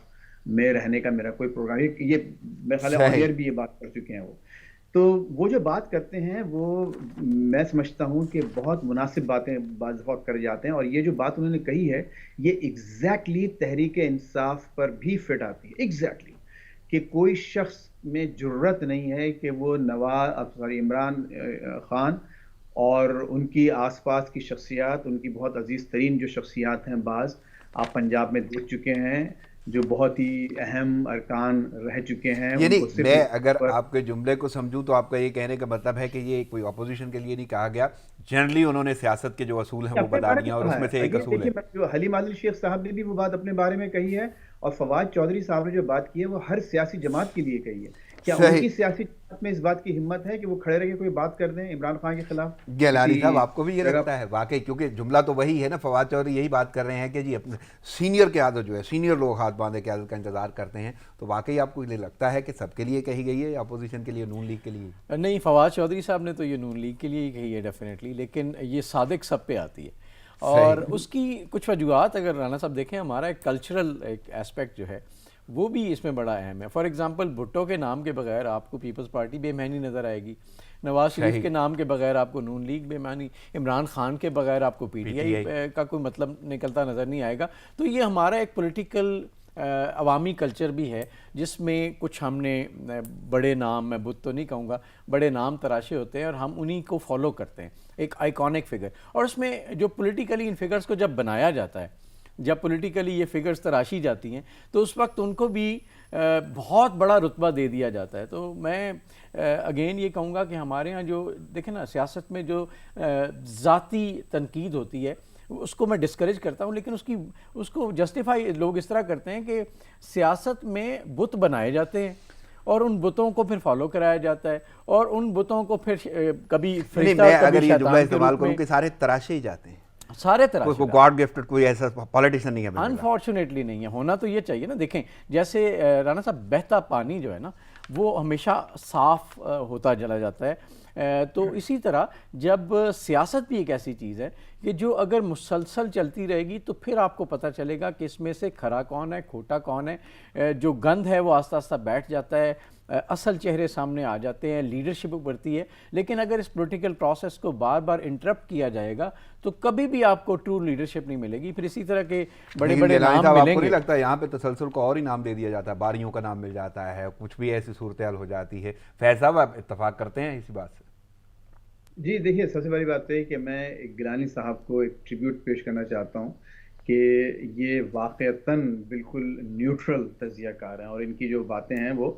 میں رہنے کا میرا کوئی پروگرام، یہ میرے خیال ہے آن صحیح، ایئر بھی یہ بات کر چکے ہیں وہ۔ تو وہ جو بات کرتے ہیں وہ میں سمجھتا ہوں کہ بہت مناسب باتیں بعض وقت کر جاتے ہیں، اور یہ جو بات انہوں نے کہی ہے یہ ایگزیکٹلی تحریک انصاف پر بھی فٹ آتی ہے، ایگزیکٹلی کہ کوئی شخص میں جرت نہیں ہے کہ وہ عمران خان اور ان کی آس پاس کی شخصیات، ان کی بہت عزیز ترین جو شخصیات ہیں، بعض آپ پنجاب میں دیکھ چکے ہیں جو بہت ہی اہم ارکان رہ چکے ہیں، ان یعنی کو صرف میں اس اگر پر آپ کے جملے کو سمجھوں تو آپ کا یہ کہنے کا مطلب ہے کہ یہ کوئی اپوزیشن کے لیے نہیں کہا گیا، جنرلی انہوں نے سیاست کے جو اصول ہیں وہ اپنے بتا بارے دیا، میں اور اس کہا میں سے ہے ایک یہ اصول ہے۔ دیکھیے، جو حلیم عادل شیخ صاحب نے بھی وہ بات اپنے بارے میں کہی ہے، اور فواد چودھری صاحب نے جو بات کی ہے وہ ہر سیاسی جماعت کے لیے کہی ہے۔ کیا ان صحیح، کی سیاسی جماعت میں اس بات کی ہمت ہے کہ وہ کھڑے رہ کے کوئی بات کر دیں عمران خان کے خلاف کسی گیلانی صاحب آپ کو بھی یہ جگہ لگتا ہے واقعی، کیونکہ جملہ تو وہی ہے نا، فواد چودھری یہی بات کر رہے ہیں کہ جی اپنے سینئر قیادت جو ہے، سینئر لوگ ہاتھ باندھے قیادت کا انتظار کرتے ہیں، تو واقعی آپ کو یہ لگتا ہے کہ سب کے لیے کہی گئی ہے یا اپوزیشن کے لیے، نون لیگ کے لیے؟ نہیں، فواد چودھری صاحب نے تو یہ نون لیگ کے لیے ہی کہی ہے ڈیفینیٹلی، لیکن یہ صادق سب پہ آتی ہے، اور صحیح، اس کی کچھ وجوہات اگر رانا صاحب دیکھیں، ہمارا ایک کلچرل ایک اسپیکٹ جو ہے وہ بھی اس میں بڑا اہم ہے۔ فار ایگزامپل بھٹو کے نام کے بغیر آپ کو پیپلز پارٹی بے معنی نظر آئے گی، نواز شریف صحیح، کے نام کے بغیر آپ کو نون لیگ بے معنی، عمران خان کے بغیر آپ کو پی پی ٹی ٹی آئی، آئی کا کوئی مطلب نکلتا نظر نہیں آئے گا۔ تو یہ ہمارا ایک پولیٹیکل عوامی کلچر بھی ہے جس میں کچھ ہم نے بڑے نام، میں بت تو نہیں کہوں گا، بڑے نام تراشے ہوتے ہیں اور ہم انہی کو فالو کرتے ہیں، ایک آئیکونک فگر، اور اس میں جو پولیٹیکلی ان فگرز کو جب بنایا جاتا ہے، جب پولیٹیکلی یہ فگرز تراشی جاتی ہیں تو اس وقت ان کو بھی بہت بڑا رتبہ دے دیا جاتا ہے۔ تو میں اگین یہ کہوں گا کہ ہمارے ہاں جو دیکھیں نا، سیاست میں جو ذاتی تنقید ہوتی ہے اس کو میں ڈسکریج کرتا ہوں، لیکن اس کو جسٹیفائی لوگ اس طرح کرتے ہیں کہ سیاست میں بت بنائے جاتے ہیں اور ان بتوں کو پھر فالو کرایا جاتا ہے، اور ان بتوں کو پھر کبھی نہیں، فرشتہ میں اور اگر کبھی یہ جملہ شیطان کے استعمال روپ کروں میں کہ سارے تراشے ہی جاتے ہیں، سارے طرح کوئی گاڈ گفٹڈ کوئی ایسا پولیٹیشن نہیں ہے ملنے والا۔ انفارچونیٹلی نہیں ہے، ہونا تو یہ چاہیے نا۔ دیکھیں جیسے رانا صاحب، بہتا پانی جو ہے نا وہ ہمیشہ صاف ہوتا چلا جاتا ہے، تو اسی طرح جب سیاست بھی ایک ایسی چیز ہے کہ جو اگر مسلسل چلتی رہے گی تو پھر آپ کو پتہ چلے گا کہ اس میں سے کھرا کون ہے، کھوٹا کون ہے، جو گند ہے وہ آہستہ آہستہ بیٹھ جاتا ہے، اصل چہرے سامنے آ جاتے ہیں، لیڈرشپ بڑھتی ہے۔ لیکن اگر اس پولیٹیکل پروسیس کو بار بار انٹرپٹ کیا جائے گا تو کبھی بھی آپ کو ٹرو لیڈرشپ نہیں ملے گی، پھر اسی طرح کے بڑے لیکن بڑے گیلانی نام صاحب آپ کو ملیں نہیں گے۔ لگتا یہاں پہ تسلسل کو اور ہی نام دے دیا جاتا ہے، باریوں کا نام مل جاتا ہے، کچھ بھی ایسی صورتحال ہو جاتی ہے؟ فیض صاحب آپ اتفاق کرتے ہیں اسی بات سے؟ جی دیکھیے، سب سے بڑی بات ہے کہ میں گیلانی صاحب کو ایک ٹریبیوٹ پیش کرنا چاہتا ہوں کہ یہ واقعتاً بالکل نیوٹرل تجزیہ کار ہیں، اور ان کی جو باتیں ہیں وہ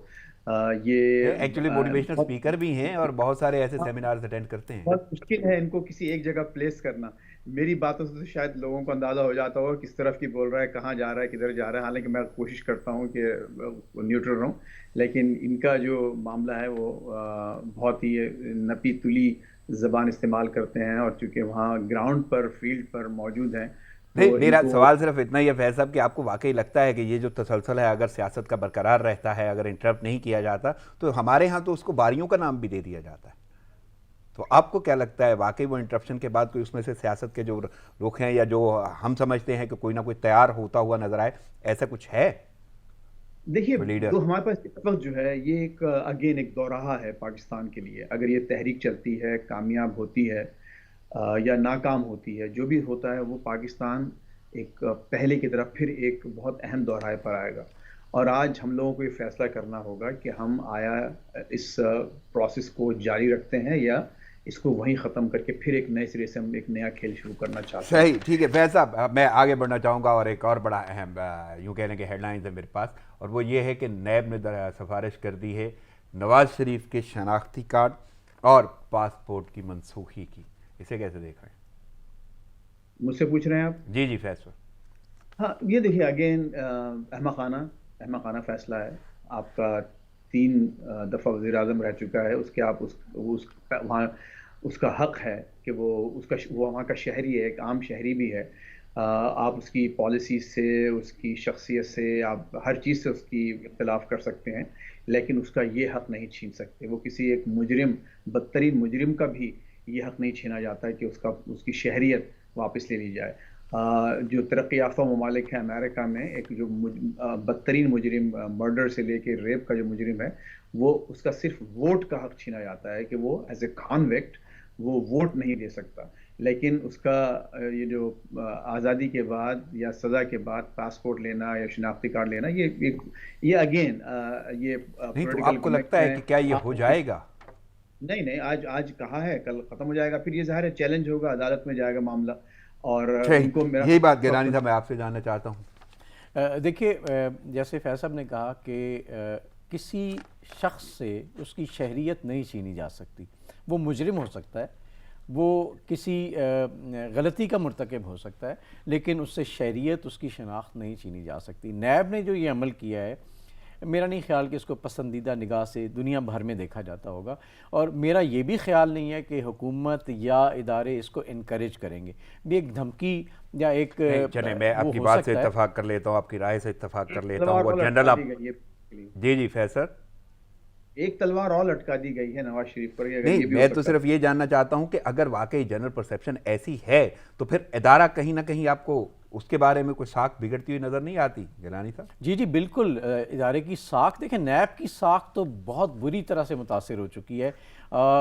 یہ ایکچولی موٹیویشنل بہت اسپیکر بھی ہیں اور بہت سارے ایسے سیمینارز اٹینڈ کرتے ہیں۔ بہت مشکل ہے ان کو کسی ایک جگہ پلیس کرنا۔ میری باتوں سے تو شاید لوگوں کو اندازہ ہو جاتا ہو کس طرف کی بول رہا ہے، کہاں جا رہا ہے، کدھر جا رہا ہے، حالانکہ میں کوشش کرتا ہوں کہ نیوٹرل رہوں، لیکن ان کا جو معاملہ ہے وہ بہت ہی نپی تلی زبان استعمال کرتے ہیں، اور چونکہ وہاں گراؤنڈ پر، فیلڈ پر موجود ہیں نہیں، تو ان میرا کو سوال صرف اتنا ہی ہے فیض صاحب کہ آپ کو واقعی لگتا ہے کہ یہ جو تسلسل ہے اگر سیاست کا برقرار رہتا ہے، اگر انٹرپٹ نہیں کیا جاتا، تو ہمارے ہاں تو اس کو باریوں کا نام بھی دے دیا جاتا ہے، تو آپ کو کیا لگتا ہے واقعی وہ انٹرپشن کے بعد کوئی اس میں سے سیاست کے جو رخ ہیں یا جو ہم سمجھتے ہیں کہ کوئی نہ کوئی تیار ہوتا ہوا نظر آئے، ایسا کچھ ہے دیکھیے، کوئی لیڈر؟ جو ہمارے پاس اس وقت جو ہے یہ ایک اگین ایک دوراہا ہے پاکستان کے لیے۔ اگر یہ تحریک چلتی ہے، کامیاب ہوتی ہے یا ناکام ہوتی ہے، جو بھی ہوتا ہے وہ پاکستان ایک پہلے کی طرف پھر ایک بہت اہم دورائے پر آئے گا، اور آج ہم لوگوں کو یہ فیصلہ کرنا ہوگا کہ ہم آیا اس پروسیس کو جاری رکھتے ہیں یا اس کو وہیں ختم کر کے پھر ایک نئے سرے سے ہم ایک نیا کھیل شروع کرنا چاہتے ہیں۔ صحیح، ٹھیک ہے فیض صاحب، میں آگے بڑھنا چاہوں گا اور ایک اور بڑا اہم یوں کہنے کے ہیڈ لائنز ہے میرے پاس، اور وہ یہ ہے کہ نیب نے سفارش کر دی ہے نواز شریف کے شناختی کارڈ اور پاسپورٹ کی منسوخی کی، اسے کیسے دیکھ رہے ہیں؟ مجھ سے پوچھ رہے ہیں آپ؟ جی فیض صاحب۔ ہاں، یہ دیکھیے اگین احمقانہ فیصلہ ہے آپ کا۔ 3 دفعہ وزیر اعظم رہ چکا ہے، اس کے آپ وہاں اس کا حق ہے کہ وہ وہاں کا شہری ہے، ایک عام شہری بھی ہے۔ آپ اس کی پالیسی سے، اس کی شخصیت سے، آپ ہر چیز سے اس کی اختلاف کر سکتے ہیں، لیکن اس کا یہ حق نہیں چھین سکتے۔ وہ کسی ایک مجرم، بدترین مجرم کا بھی یہ حق نہیں چھینا جاتا کہ اس کی شہریت واپس لے لی جائے۔ جو ترقی یافتہ ممالک ہیں امریکہ میں، ایک جو بدترین مجرم، مرڈر سے لے کے ریپ کا جو مجرم ہے، وہ اس کا صرف ووٹ کا حق چھینا جاتا ہے کہ وہ ایز اے کانوکٹ وہ ووٹ نہیں دے سکتا، لیکن اس کا یہ جو آزادی کے بعد یا سزا کے بعد پاسپورٹ لینا یا شناختی کارڈ لینا، یہ اگین یہ نہیں تو آپ کو لگتا ہے کہ کیا یہ ہو جائے گا؟ نہیں، آج کہا ہے، کل ختم ہو جائے گا، پھر یہ ظاہر ہے چیلنج ہوگا، عدالت میں جائے گا معاملہ، اور ان کو یہی بات گیلانی صاحب میں آپ سے جاننا چاہتا ہوں۔ دیکھیے، جیسے فیض صاحب نے کہا کہ کسی شخص سے اس کی شہریت نہیں چھینی جا سکتی، وہ مجرم ہو سکتا ہے، وہ کسی غلطی کا مرتکب ہو سکتا ہے، لیکن اس سے شہریت، اس کی شناخت نہیں چھینی جا سکتی۔ نیب نے جو یہ عمل کیا ہے، میرا نہیں خیال کہ اس کو پسندیدہ نگاہ سے دنیا بھر میں دیکھا جاتا ہوگا، اور میرا یہ بھی خیال نہیں ہے کہ حکومت یا ادارے اس کو انکریج کریں گے۔ بھی ایک دھمکی یا ایک چلیں میں آپ کی بات سے اتفاق کر لیتا ہوں، آپ کی رائے سے اتفاق کر لیتا ہوں۔ وہ جنرل آپ جی فیض سر، ایک تلوار اور لٹکا دی گئی ہے نواز شریف پر۔ نہیں، میں تو صرف یہ جاننا چاہتا ہوں کہ اگر واقعی جنرل پرسیپشن ایسی ہے تو پھر ادارہ کہیں نہ کہیں آپ کو اس کے بارے میں کوئی ساکھ بگڑتی ہوئی نظر نہیں آتی گیلانی صاحب؟ جی بالکل، ادارے کی ساکھ دیکھیں، نیب کی ساکھ تو بہت بری طرح سے متاثر ہو چکی ہے۔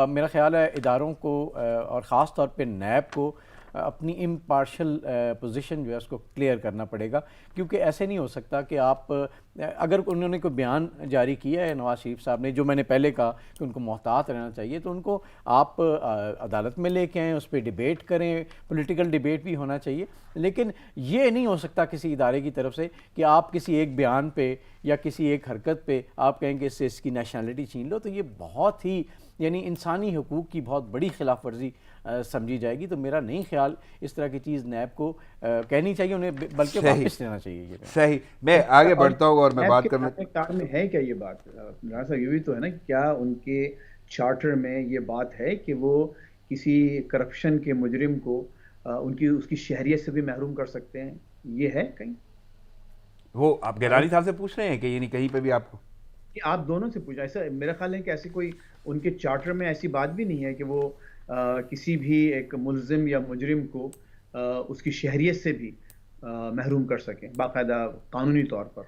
میرا خیال ہے اداروں کو اور خاص طور پہ نیب کو اپنی امپارشل پوزیشن جو ہے اس کو کلیئر کرنا پڑے گا، کیونکہ ایسے نہیں ہو سکتا کہ آپ اگر انہوں نے کوئی بیان جاری کیا ہے نواز شریف صاحب نے، جو میں نے پہلے کہا کہ ان کو محتاط رہنا چاہیے، تو ان کو آپ عدالت میں لے کے آئیں، اس پہ ڈیبیٹ کریں، پولیٹیکل ڈیبیٹ بھی ہونا چاہیے، لیکن یہ نہیں ہو سکتا کسی ادارے کی طرف سے کہ آپ کسی ایک بیان پہ یا کسی ایک حرکت پہ آپ کہیں کہ اس سے اس کی نیشنلٹی چھین لو، تو یہ بہت ہی یعنی انسانی حقوق کی بہت بڑی خلاف ورزی سمجھی جائے گی۔ تو میرا نہیں خیال اس طرح کی چیز نیب کو کہنی چاہیے، انہیں بلکہ واپس لینا چاہیے۔ صحیح، میں آگے بڑھتا ہوں اور میں بات کرنا کارڈ میں ہے کیا یہ بات؟ رانا صاحب، یہ بھی تو ہے نا، کیا ان کے چارٹر میں یہ بات ہے کہ وہ کسی کرپشن کے مجرم کو اس کی شہریت سے بھی محروم کر سکتے ہیں؟ یہ ہے کہیں؟ وہ آپ گیلانی صاحب سے پوچھ رہے ہیں کہ یعنی کہیں پہ بھی آپ کو؟ آپ دونوں سے پوچھا، ایسا میرا خیال ہے کہ ایسی کوئی ان کے چارٹر میں ایسی بات بھی نہیں ہے کہ وہ کسی بھی ایک ملزم یا مجرم کو اس کی شہریت سے بھی محروم کر سکیں باقاعدہ قانونی طور پر۔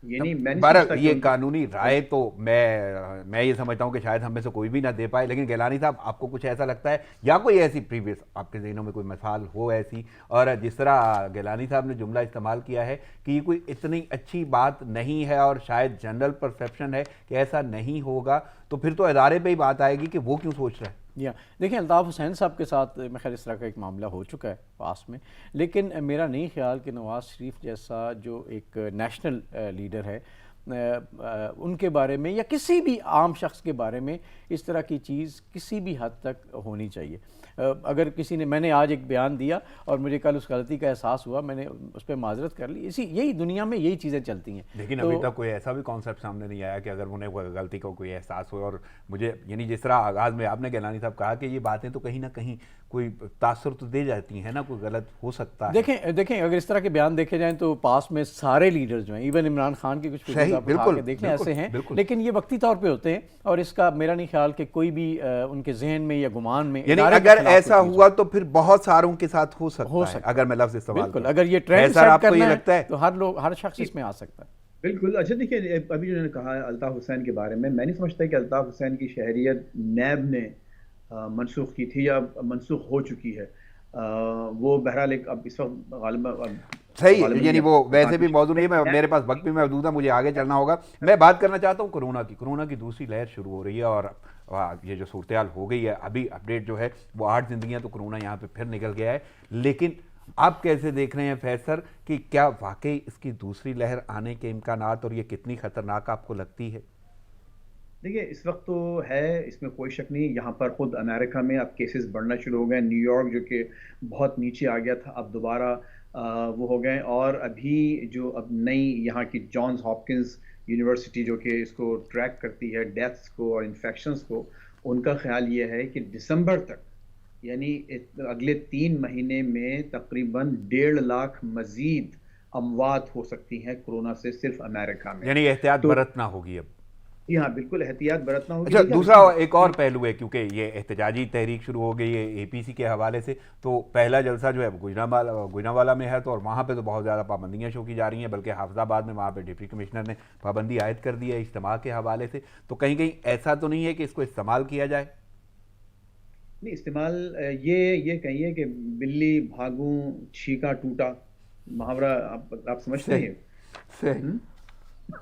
یہ قانونی رائے تو میں یہ سمجھتا ہوں کہ شاید ہم میں سے کوئی بھی نہ دے پائے، لیکن گیلانی صاحب آپ کو کچھ ایسا لگتا ہے یا کوئی ایسی پریویس آپ کے ذہنوں میں کوئی مثال ہو ایسی؟ اور جس طرح گیلانی صاحب نے جملہ استعمال کیا ہے کہ یہ کوئی اتنی اچھی بات نہیں ہے اور شاید جنرل پرسیپشن ہے کہ ایسا نہیں ہوگا، تو پھر تو ادارے پہ ہی بات آئے گی کہ وہ کیوں سوچ رہا ہے۔ دیکھیں، الطاف حسین صاحب کے ساتھ میں خیال اس طرح کا ایک معاملہ ہو چکا ہے پاس میں، لیکن میرا نہیں خیال کہ نواز شریف جیسا جو ایک نیشنل لیڈر ہے ان کے بارے میں یا کسی بھی عام شخص کے بارے میں اس طرح کی چیز کسی بھی حد تک ہونی چاہیے۔ اگر کسی نے، میں نے آج ایک بیان دیا اور مجھے کل اس غلطی کا احساس ہوا، میں نے اس پہ معذرت کر لی، یہی دنیا میں یہی چیزیں چلتی ہیں۔ لیکن ابھی تک کوئی ایسا بھی کانسیپٹ سامنے نہیں آیا کہ اگر انہیں غلطی کا کوئی احساس ہو، اور مجھے یعنی جس طرح آغاز میں آپ نے گیلانی صاحب کہا کہ یہ باتیں تو کہیں نہ کہیں کوئی تاثر تو دے جاتی ہیں نا، کوئی غلط ہو سکتا ہے۔ دیکھیں اگر اس طرح کے بیان دیکھے جائیں تو پاس میں سارے لیڈر جو ہیں، ایون عمران خان کے کچھ دیکھ لیں ایسے ہیں، لیکن یہ وقتی طور پہ ہوتے ہیں، اور اس کا میرا نہیں خیال کہ کوئی بھی ان کے ذہن میں یا گمان میں، یعنی اگر ایسا ہوا تو پھر بہت ساروں کے ساتھ ہو سکتا ہے، اگر میں لفظ استعمال کروں۔ اگر یہ ٹرینڈ سیٹ کرنا ہے تو ہر شخص اس میں آ سکتا ہے۔ بالکل۔ اچھا دیکھیے، ابھی جو نے کہا الطاف حسین کے بارے میں نہیں سمجھتا کہ الطاف حسین کی شہریت نیب نے منسوخ کی تھی یا منسوخ ہو چکی ہے۔ وہ بہرحال ایک اب اس وقت غالباً صحیح، یعنی وہ ویسے بھی موضوع نہیں ہے، میرے پاس وقت بھی محدود ہے، مجھے آگے چلنا ہوگا. میں بات کرنا چاہتا ہوں کورونا کی دوسری لہر شروع ہو رہی ہے، اور یہ جو صورتحال ہو گئی ہے ابھی اپڈیٹ جو ہے وہ 8 زندگیاں تو کورونا یہاں پہ پھر نکل گیا ہے. لیکن آپ کیسے دیکھ رہے ہیں فیصل کہ کیا واقعی اس کی دوسری لہر آنے کے امکانات، اور یہ کتنی خطرناک آپ کو لگتی ہے؟ دیکھیے اس وقت تو ہے، اس میں کوئی شک نہیں. یہاں پر خود امریکہ میں اب کیسز بڑھنا شروع ہو گئے. نیو یارک جو کہ بہت نیچے آ گیا تھا اب دوبارہ وہ ہو گئے. اور ابھی جو اب نئی یہاں کی جانز ہاپکنز یونیورسٹی جو کہ اس کو ٹریک کرتی ہے ڈیتھس کو اور انفیکشنز کو، ان کا خیال یہ ہے کہ دسمبر تک، یعنی اگلے 3 مہینے میں تقریباً 1.5 لاکھ مزید اموات ہو سکتی ہیں کورونا سے صرف امریکہ میں. یعنی احتیاط تو برتنا ہوگی اب. جی ہاں بالکل احتیاط برتنا ہوگی. اچھا، دیکھیے اب اس دوسرا کی ایک اور پہلو ہے، کیونکہ یہ احتجاجی تحریک شروع ہو گئی ہے اے پی سی کے حوالے سے، تو پہلا جلسہ جو ہے گوجرانوالہ میں ہے، تو اور وہاں پہ تو بہت زیادہ پابندیاں شو کی جا رہی ہیں، بلکہ حافظ آباد میں وہاں پہ ڈپٹی کمشنر نے پابندی عائد کر دی ہے اجتماع کے حوالے سے. تو کہیں کہیں ایسا تو نہیں ہے کہ اس کو استعمال کیا جائے؟ نہیں استعمال، یہ کہیے کہ بلی بھاگوں چھینکا ٹوٹا محاورہ آپ سمجھتے صحیح ہیں؟ صحیح. ہم؟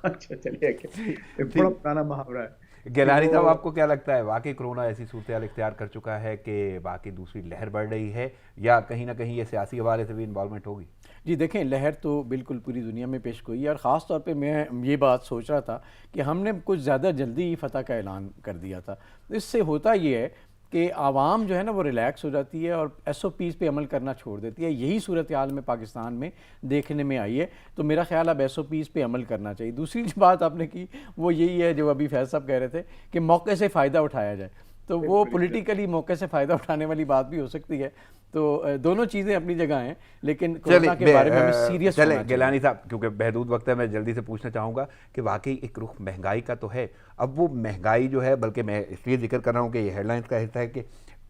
اچھا چلیے کہ ایک بڑا پرانا محاورہ ہے کہ گیلانی وہ صاحب، آپ کو کیا لگتا ہے واقعی کورونا ایسی صورتحال اختیار کر چکا ہے کہ باقی دوسری لہر بڑھ رہی ہے، یا کہیں نہ کہیں یہ سیاسی حوالے سے بھی انوالومنٹ ہوگی؟ جی دیکھیں، لہر تو بالکل پوری دنیا میں پیش گوئی ہے، اور خاص طور پہ میں یہ بات سوچ رہا تھا کہ ہم نے کچھ زیادہ جلدی فتح کا اعلان کر دیا تھا. اس سے ہوتا یہ ہے کہ عوام جو ہے نا وہ ریلیکس ہو جاتی ہے اور ایس او پیز پہ عمل کرنا چھوڑ دیتی ہے. یہی صورتحال میں پاکستان میں دیکھنے میں آئی ہے. تو میرا خیال اب ایس او پیز پہ عمل کرنا چاہیے. دوسری جو بات آپ نے کی وہ یہی ہے جو ابھی فیض صاحب کہہ رہے تھے کہ موقع سے فائدہ اٹھایا جائے. تو وہ پولیٹیکلی موقع سے فائدہ اٹھانے والی بات بھی ہو سکتی ہے. تو دونوں چیزیں اپنی جگہ ہیں، لیکن کورونا کے بارے میں ہمیں سیریس ہونا چاہیے. گیلانی صاحب، کیونکہ محدود وقت ہے، میں جلدی سے پوچھنا چاہوں گا کہ واقعی ایک رخ مہنگائی کا تو ہے. اب وہ مہنگائی جو ہے، بلکہ میں اس لیے ذکر کر رہا ہوں کہ یہ ہیڈ لائنز کا حصہ ہے کہ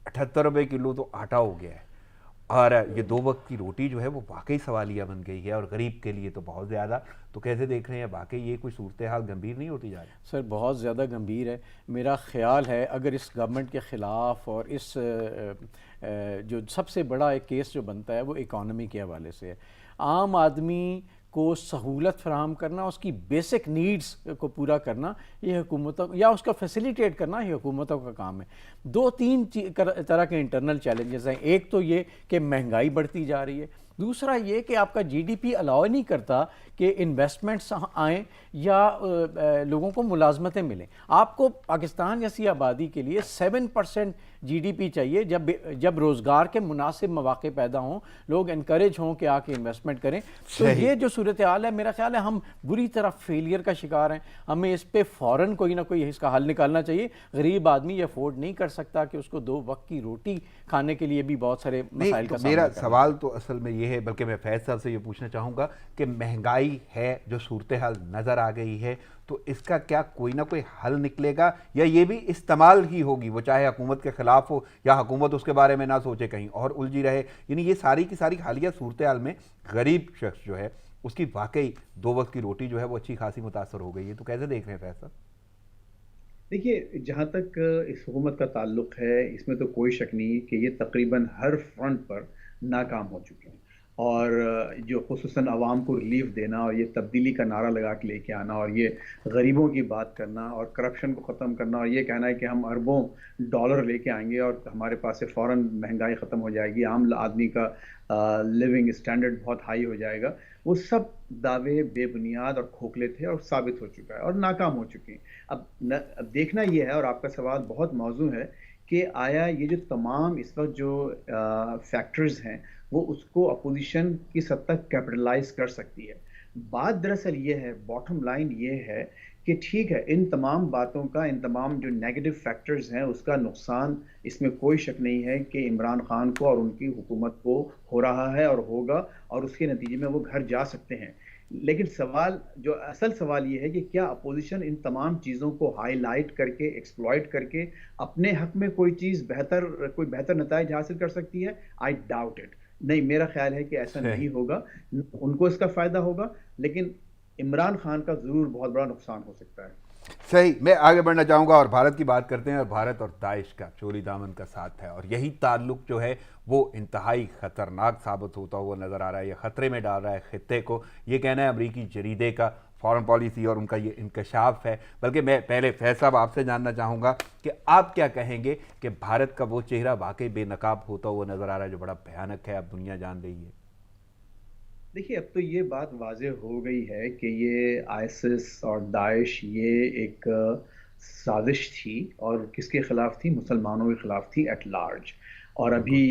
78 روپے کلو تو آٹا ہو گیا ہے، اور یہ 2 وقت کی روٹی جو ہے وہ واقعی سوالیہ بن گئی ہے، اور غریب کے لیے تو بہت زیادہ. تو کیسے دیکھ رہے ہیں واقعی یہ کوئی صورتحال گمبھیر نہیں ہوتی جا رہی؟ سر بہت زیادہ گمبھیر ہے. میرا خیال ہے اگر اس گورنمنٹ کے خلاف، اور اس جو سب سے بڑا ایک کیس جو بنتا ہے وہ اکانومی کے حوالے سے ہے. عام آدمی کو سہولت فراہم کرنا، اس کی بیسک نیڈز کو پورا کرنا، یہ حکومتوں یا اس کا فیسیلیٹیٹ کرنا یہ حکومتوں کا کام ہے. 2-3 طرح کے انٹرنل چیلنجز ہیں. ایک تو یہ کہ مہنگائی بڑھتی جا رہی ہے. دوسرا یہ کہ آپ کا جی ڈی پی الاؤ نہیں کرتا کہ انویسٹمنٹس آئیں یا لوگوں کو ملازمتیں ملیں. آپ کو پاکستان جیسی آبادی کے لیے 7% جی ڈی پی چاہیے جب روزگار کے مناسب مواقع پیدا ہوں، لوگ انکریج ہوں کہ آ کے انویسٹمنٹ کریں. تو یہ جو صورتحال ہے، میرا خیال ہے ہم بری طرح فیلئر کا شکار ہیں. ہمیں اس پہ فوراً کوئی نہ کوئی اس کا حل نکالنا چاہیے. غریب آدمی یہ افورڈ نہیں کر سکتا کہ اس کو 2 وقت کی روٹی کھانے کے لیے بھی بہت سارے مسائل کا سامنا میرا کرنا. سوال تو اصل میں یہ ہے، بلکہ میں فیض صاحب سے یہ پوچھنا چاہوں گا کہ مہنگائی ہے جو صورتحال نظر آ گئی ہے، تو اس کا کیا کوئی نہ کوئی حل نکلے گا، یا یہ بھی استعمال ہی ہوگی، وہ چاہے حکومت کے خلاف ہو یا حکومت اس کے بارے میں نہ سوچے، کہیں اور الجھی رہے؟ یعنی یہ ساری کی ساری حالیہ صورتحال میں غریب شخص جو ہے اس کی واقعی 2 وقت کی روٹی جو ہے وہ اچھی خاصی متاثر ہو گئی ہے. تو کیسے دیکھ رہے ہیں فیض صاحب؟ دیکھیے جہاں تک اس حکومت کا تعلق ہے، اس میں تو کوئی شک نہیں کہ یہ تقریباً ہر فرنٹ پر ناکام ہو چکے ہیں. اور جو خصوصاً عوام کو ریلیف دینا اور یہ تبدیلی کا نعرہ لگا کے لے کے آنا اور یہ غریبوں کی بات کرنا اور کرپشن کو ختم کرنا اور یہ کہنا ہے کہ ہم اربوں ڈالر لے کے آئیں گے اور ہمارے پاس سے فوراً مہنگائی ختم ہو جائے گی، عام آدمی کا لیونگ اسٹینڈرڈ بہت ہائی ہو جائے گا، وہ سب دعوے بے بنیاد اور کھوکھلے تھے اور ثابت ہو چکا ہے اور ناکام ہو چکے ہیں. اب دیکھنا یہ ہے، اور آپ کا سوال بہت موزوں ہے، کہ آیا یہ جو تمام اس وقت جو فیکٹرز ہیں وہ اس کو اپوزیشن کس حد تک کیپٹلائز کر سکتی ہے. بات دراصل یہ ہے، باٹم لائن یہ ہے کہ ٹھیک ہے، ان تمام باتوں کا، ان تمام جو نیگیٹو فیکٹرز ہیں اس کا نقصان اس میں کوئی شک نہیں ہے کہ عمران خان کو اور ان کی حکومت کو ہو رہا ہے اور ہوگا، اور اس کے نتیجے میں وہ گھر جا سکتے ہیں. لیکن اصل سوال یہ ہے کہ کیا اپوزیشن ان تمام چیزوں کو ہائی لائٹ کر کے، ایکسپلائٹ کر کے اپنے حق میں کوئی بہتر نتائج حاصل کر سکتی ہے؟ I doubt it. نہیں، میرا خیال ہے کہ ایسا نہیں ہوگا. ان کو اس کا فائدہ ہوگا، لیکن عمران خان کا ضرور بہت بڑا نقصان ہو سکتا ہے. صحیح, میں آگے بڑھنا چاہوں گا اور بھارت کی بات کرتے ہیں, اور بھارت اور داعش کا چولی دامن کا ساتھ ہے, اور یہی تعلق جو ہے وہ انتہائی خطرناک ثابت ہوتا ہوا نظر آ رہا ہے, یہ خطرے میں ڈال رہا ہے خطے کو. یہ کہنا ہے امریکی جریدے کا فارن پالیسی اور ان کا یہ انکشاف ہے. بلکہ میں پہلے فیض صاحب آپ سے جاننا چاہوں گا کہ آپ کیا کہیں گے کہ بھارت کا وہ چہرہ واقعی بے نقاب ہوتا ہوا نظر آ رہا ہے جو بڑا بھیانک ہے, اب دنیا جان رہی ہے. دیکھیے اب تو یہ بات واضح ہو گئی ہے کہ یہ آئیسس اور داعش یہ ایک سازش تھی, اور کس کے خلاف تھی؟ مسلمانوں کے خلاف تھی ایٹ لارج. اور ابھی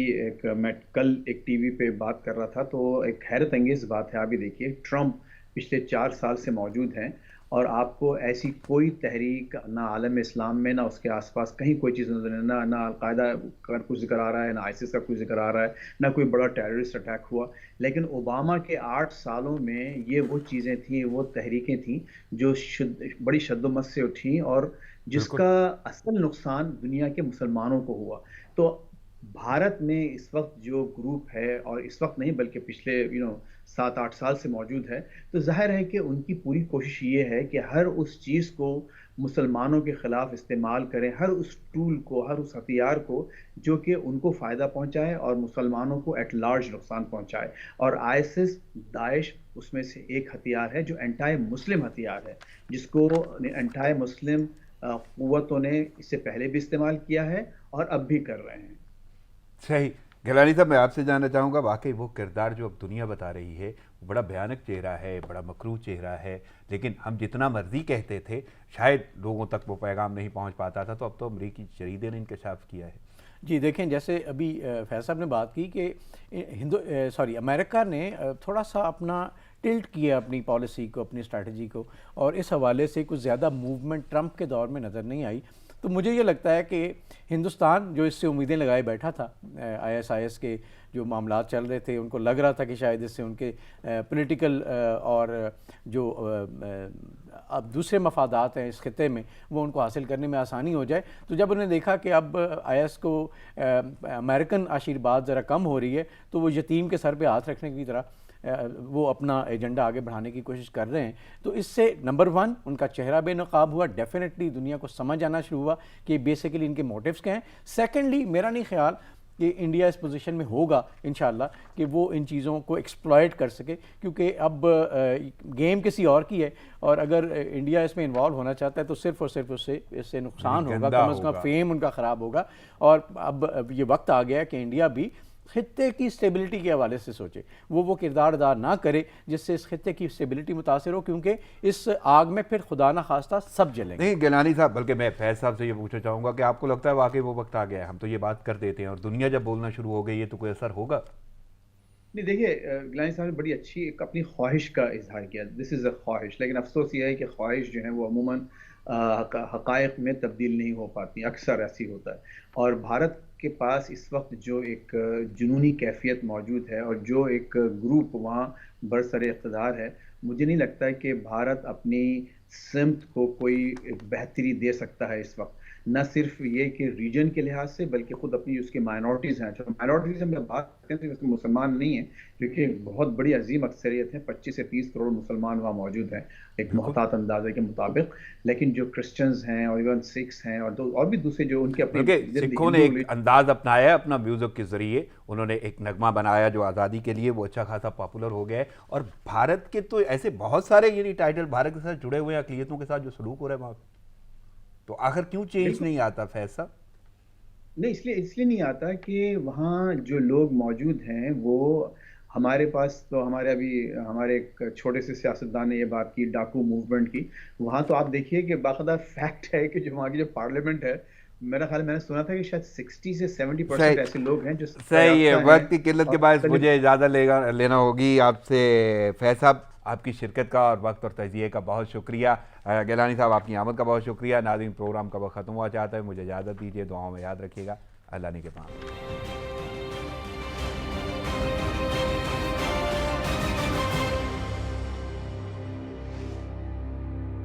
میں کل ایک ٹی وی پہ بات کر رہا تھا تو ایک حیرت انگیز بات ہے. ابھی دیکھیے ٹرمپ پچھلے 4 سال سے موجود ہیں, اور آپ کو ایسی کوئی تحریک نہ عالم اسلام میں نہ اس کے آس پاس کہیں کوئی چیز نظر نہیں, نہ القاعدہ کا کوئی ذکر آ رہا ہے, نہ آئیسس کا کوئی ذکر آ رہا ہے, نہ کوئی بڑا ٹیررسٹ اٹیک ہوا. لیکن اوباما کے 8 سالوں میں یہ وہ چیزیں تھیں, وہ تحریکیں تھیں جو بڑی شد و مت سے اٹھیں, اور جس کا اصل نقصان دنیا کے مسلمانوں کو ہوا. تو بھارت میں اس وقت جو گروپ ہے, اور اس وقت نہیں بلکہ پچھلے 7-8 سال سے موجود ہے, تو ظاہر ہے کہ ان کی پوری کوشش یہ ہے کہ ہر اس چیز کو مسلمانوں کے خلاف استعمال کریں, ہر اس ٹول کو, ہر اس ہتھیار کو جو کہ ان کو فائدہ پہنچائے اور مسلمانوں کو ایٹ لارج نقصان پہنچائے. اور آئیسس, داعش اس میں سے ایک ہتھیار ہے جو اینٹائی مسلم ہتھیار ہے, جس کو اینٹائی مسلم قوتوں نے اس سے پہلے بھی استعمال کیا ہے اور اب بھی کر رہے ہیں. صحیح. گیلانی صاحب, میں آپ سے جاننا چاہوں گا, واقعی وہ کردار جو اب دنیا بتا رہی ہے وہ بڑا بھیانک چہرہ ہے, بڑا مکروہ چہرہ ہے, لیکن ہم جتنا مرضی کہتے تھے شاید لوگوں تک وہ پیغام نہیں پہنچ پاتا تھا, تو اب تو امریکی جریدے نے انکشاف کیا ہے. جی دیکھیں, جیسے ابھی فیض صاحب نے بات کی کہ امریکہ نے تھوڑا سا اپنا ٹلٹ کیا اپنی پالیسی کو, اپنی اسٹریٹجی کو, اور اس حوالے سے کچھ زیادہ موومنٹ ٹرمپ کے دور میں نظر نہیں آئی. تو مجھے یہ لگتا ہے کہ ہندوستان جو اس سے امیدیں لگائے بیٹھا تھا, ISIS کے جو معاملات چل رہے تھے, ان کو لگ رہا تھا کہ شاید اس سے ان کے پولیٹیکل اور جو اب دوسرے مفادات ہیں اس خطے میں وہ ان کو حاصل کرنے میں آسانی ہو جائے. تو جب انہوں نے دیکھا کہ اب IS کو امریکن آشیرواد ذرا کم ہو رہی ہے, تو وہ یتیم کے سر پہ ہاتھ رکھنے کی طرح وہ اپنا ایجنڈا آگے بڑھانے کی کوشش کر رہے ہیں. تو اس سے نمبر 1 ان کا چہرہ بے نقاب ہوا, ڈیفینیٹلی دنیا کو سمجھ آنا شروع ہوا کہ بیسیکلی ان کے موٹیوز کیا ہیں. سیکنڈلی, میرا نہیں خیال کہ انڈیا اس پوزیشن میں ہوگا انشاءاللہ کہ وہ ان چیزوں کو ایکسپلائٹ کر سکے, کیونکہ اب گیم کسی اور کی ہے, اور اگر انڈیا اس میں انوالو ہونا چاہتا ہے تو صرف اور صرف اس سے نقصان ہوگا, کم از کم فیم ان کا خراب ہوگا. اور اب یہ وقت آ گیا ہے کہ انڈیا بھی خطے کی اسٹیبلٹی کے حوالے سے سوچے, وہ کردار ادا نہ کرے جس سے اس خطے کی اسٹیبلٹی متاثر ہو, کیونکہ اس آگ میں پھر خدا نہ خواستہ سب جلیں گے. نہیں گیلانی صاحب, بلکہ میں فیض صاحب سے یہ پوچھنا چاہوں گا کہ آپ کو لگتا ہے واقعی وہ وقت آ گیا ہے؟ ہم تو یہ بات کر دیتے ہیں اور دنیا جب بولنا شروع ہو گئی ہے تو کوئی اثر ہوگا؟ نہیں دیکھیے, گیلانی صاحب نے بڑی اچھی ایک اپنی خواہش کا اظہار کیا, دس از اے خواہش, لیکن افسوس یہ ہے کہ خواہش جو ہے وہ عموماً حقائق میں تبدیل نہیں ہو پاتی, اکثر ایسی ہوتا ہے. اور بھارت کے پاس اس وقت جو ایک جنونی کیفیت موجود ہے, اور جو ایک گروپ وہاں برسر اقتدار ہے, مجھے نہیں لگتا ہے کہ بھارت اپنی سمت کو کوئی بہتری دے سکتا ہے اس وقت. نہ صرف یہ کہ ریجن کے لحاظ سے, بلکہ خود اپنی اس کی مائنورٹیز ہیں, جو مائنورٹیز ہم بات کرتے ہیں اس میں مسلمان نہیں ہیں, کیونکہ بہت بڑی عظیم اکثریت ہے, 25 سے 30 کروڑ مسلمان وہاں موجود ہیں ایک محتاط اندازے کے مطابق. لیکن جو کرسچنز ہیں اور ایون سکھس ہیں اور بھی دوسرے جو ان کے اپنے, سکھوں نے ایک انداز اپنایا ہے اپنا میوزک کے ذریعے, انہوں نے ایک نغمہ بنایا جو آزادی کے لیے, وہ اچھا خاصا پاپولر ہو گیا ہے. اور بھارت کے تو ایسے بہت سارے یعنی ٹائٹل بھارت کے ساتھ جڑے ہوئے ہیں, اقلیتوں کے ساتھ جو سلوک ہو رہا ہے وہاں, تو آخر کیوں چینج نہیں آتا فیض صاحب؟ نہیں, اس لیے نہیں آتا کہ وہاں جو لوگ موجود ہیں وہ ہمارے پاس, تو ہمارے ایک چھوٹے سے سیاستدان نے یہ بات کی ڈاکو موومنٹ کی. وہاں تو آپ دیکھیے کہ باقاعدہ فیکٹ ہے کہ جو وہاں کی جو پارلیمنٹ ہے, میرا خیال میں نے سنا تھا کہ شاید 60 سے 70% ایسے لوگ ہیں جو صحیح ہے. وقت کی قلت کے باعث مجھے اجازت لینا ہوگی آپ سے. فیض صاحب, آپ کی شرکت کا اور وقت اور تجزیے کا بہت شکریہ. گیلانی صاحب, آپ کی آمد کا بہت شکریہ. ناظرین, پروگرام کا وقت ختم ہوا چاہتا ہے, مجھے اجازت دیجیے, دعاؤں میں یاد رکھیے گا. اللہ نے کے پاس.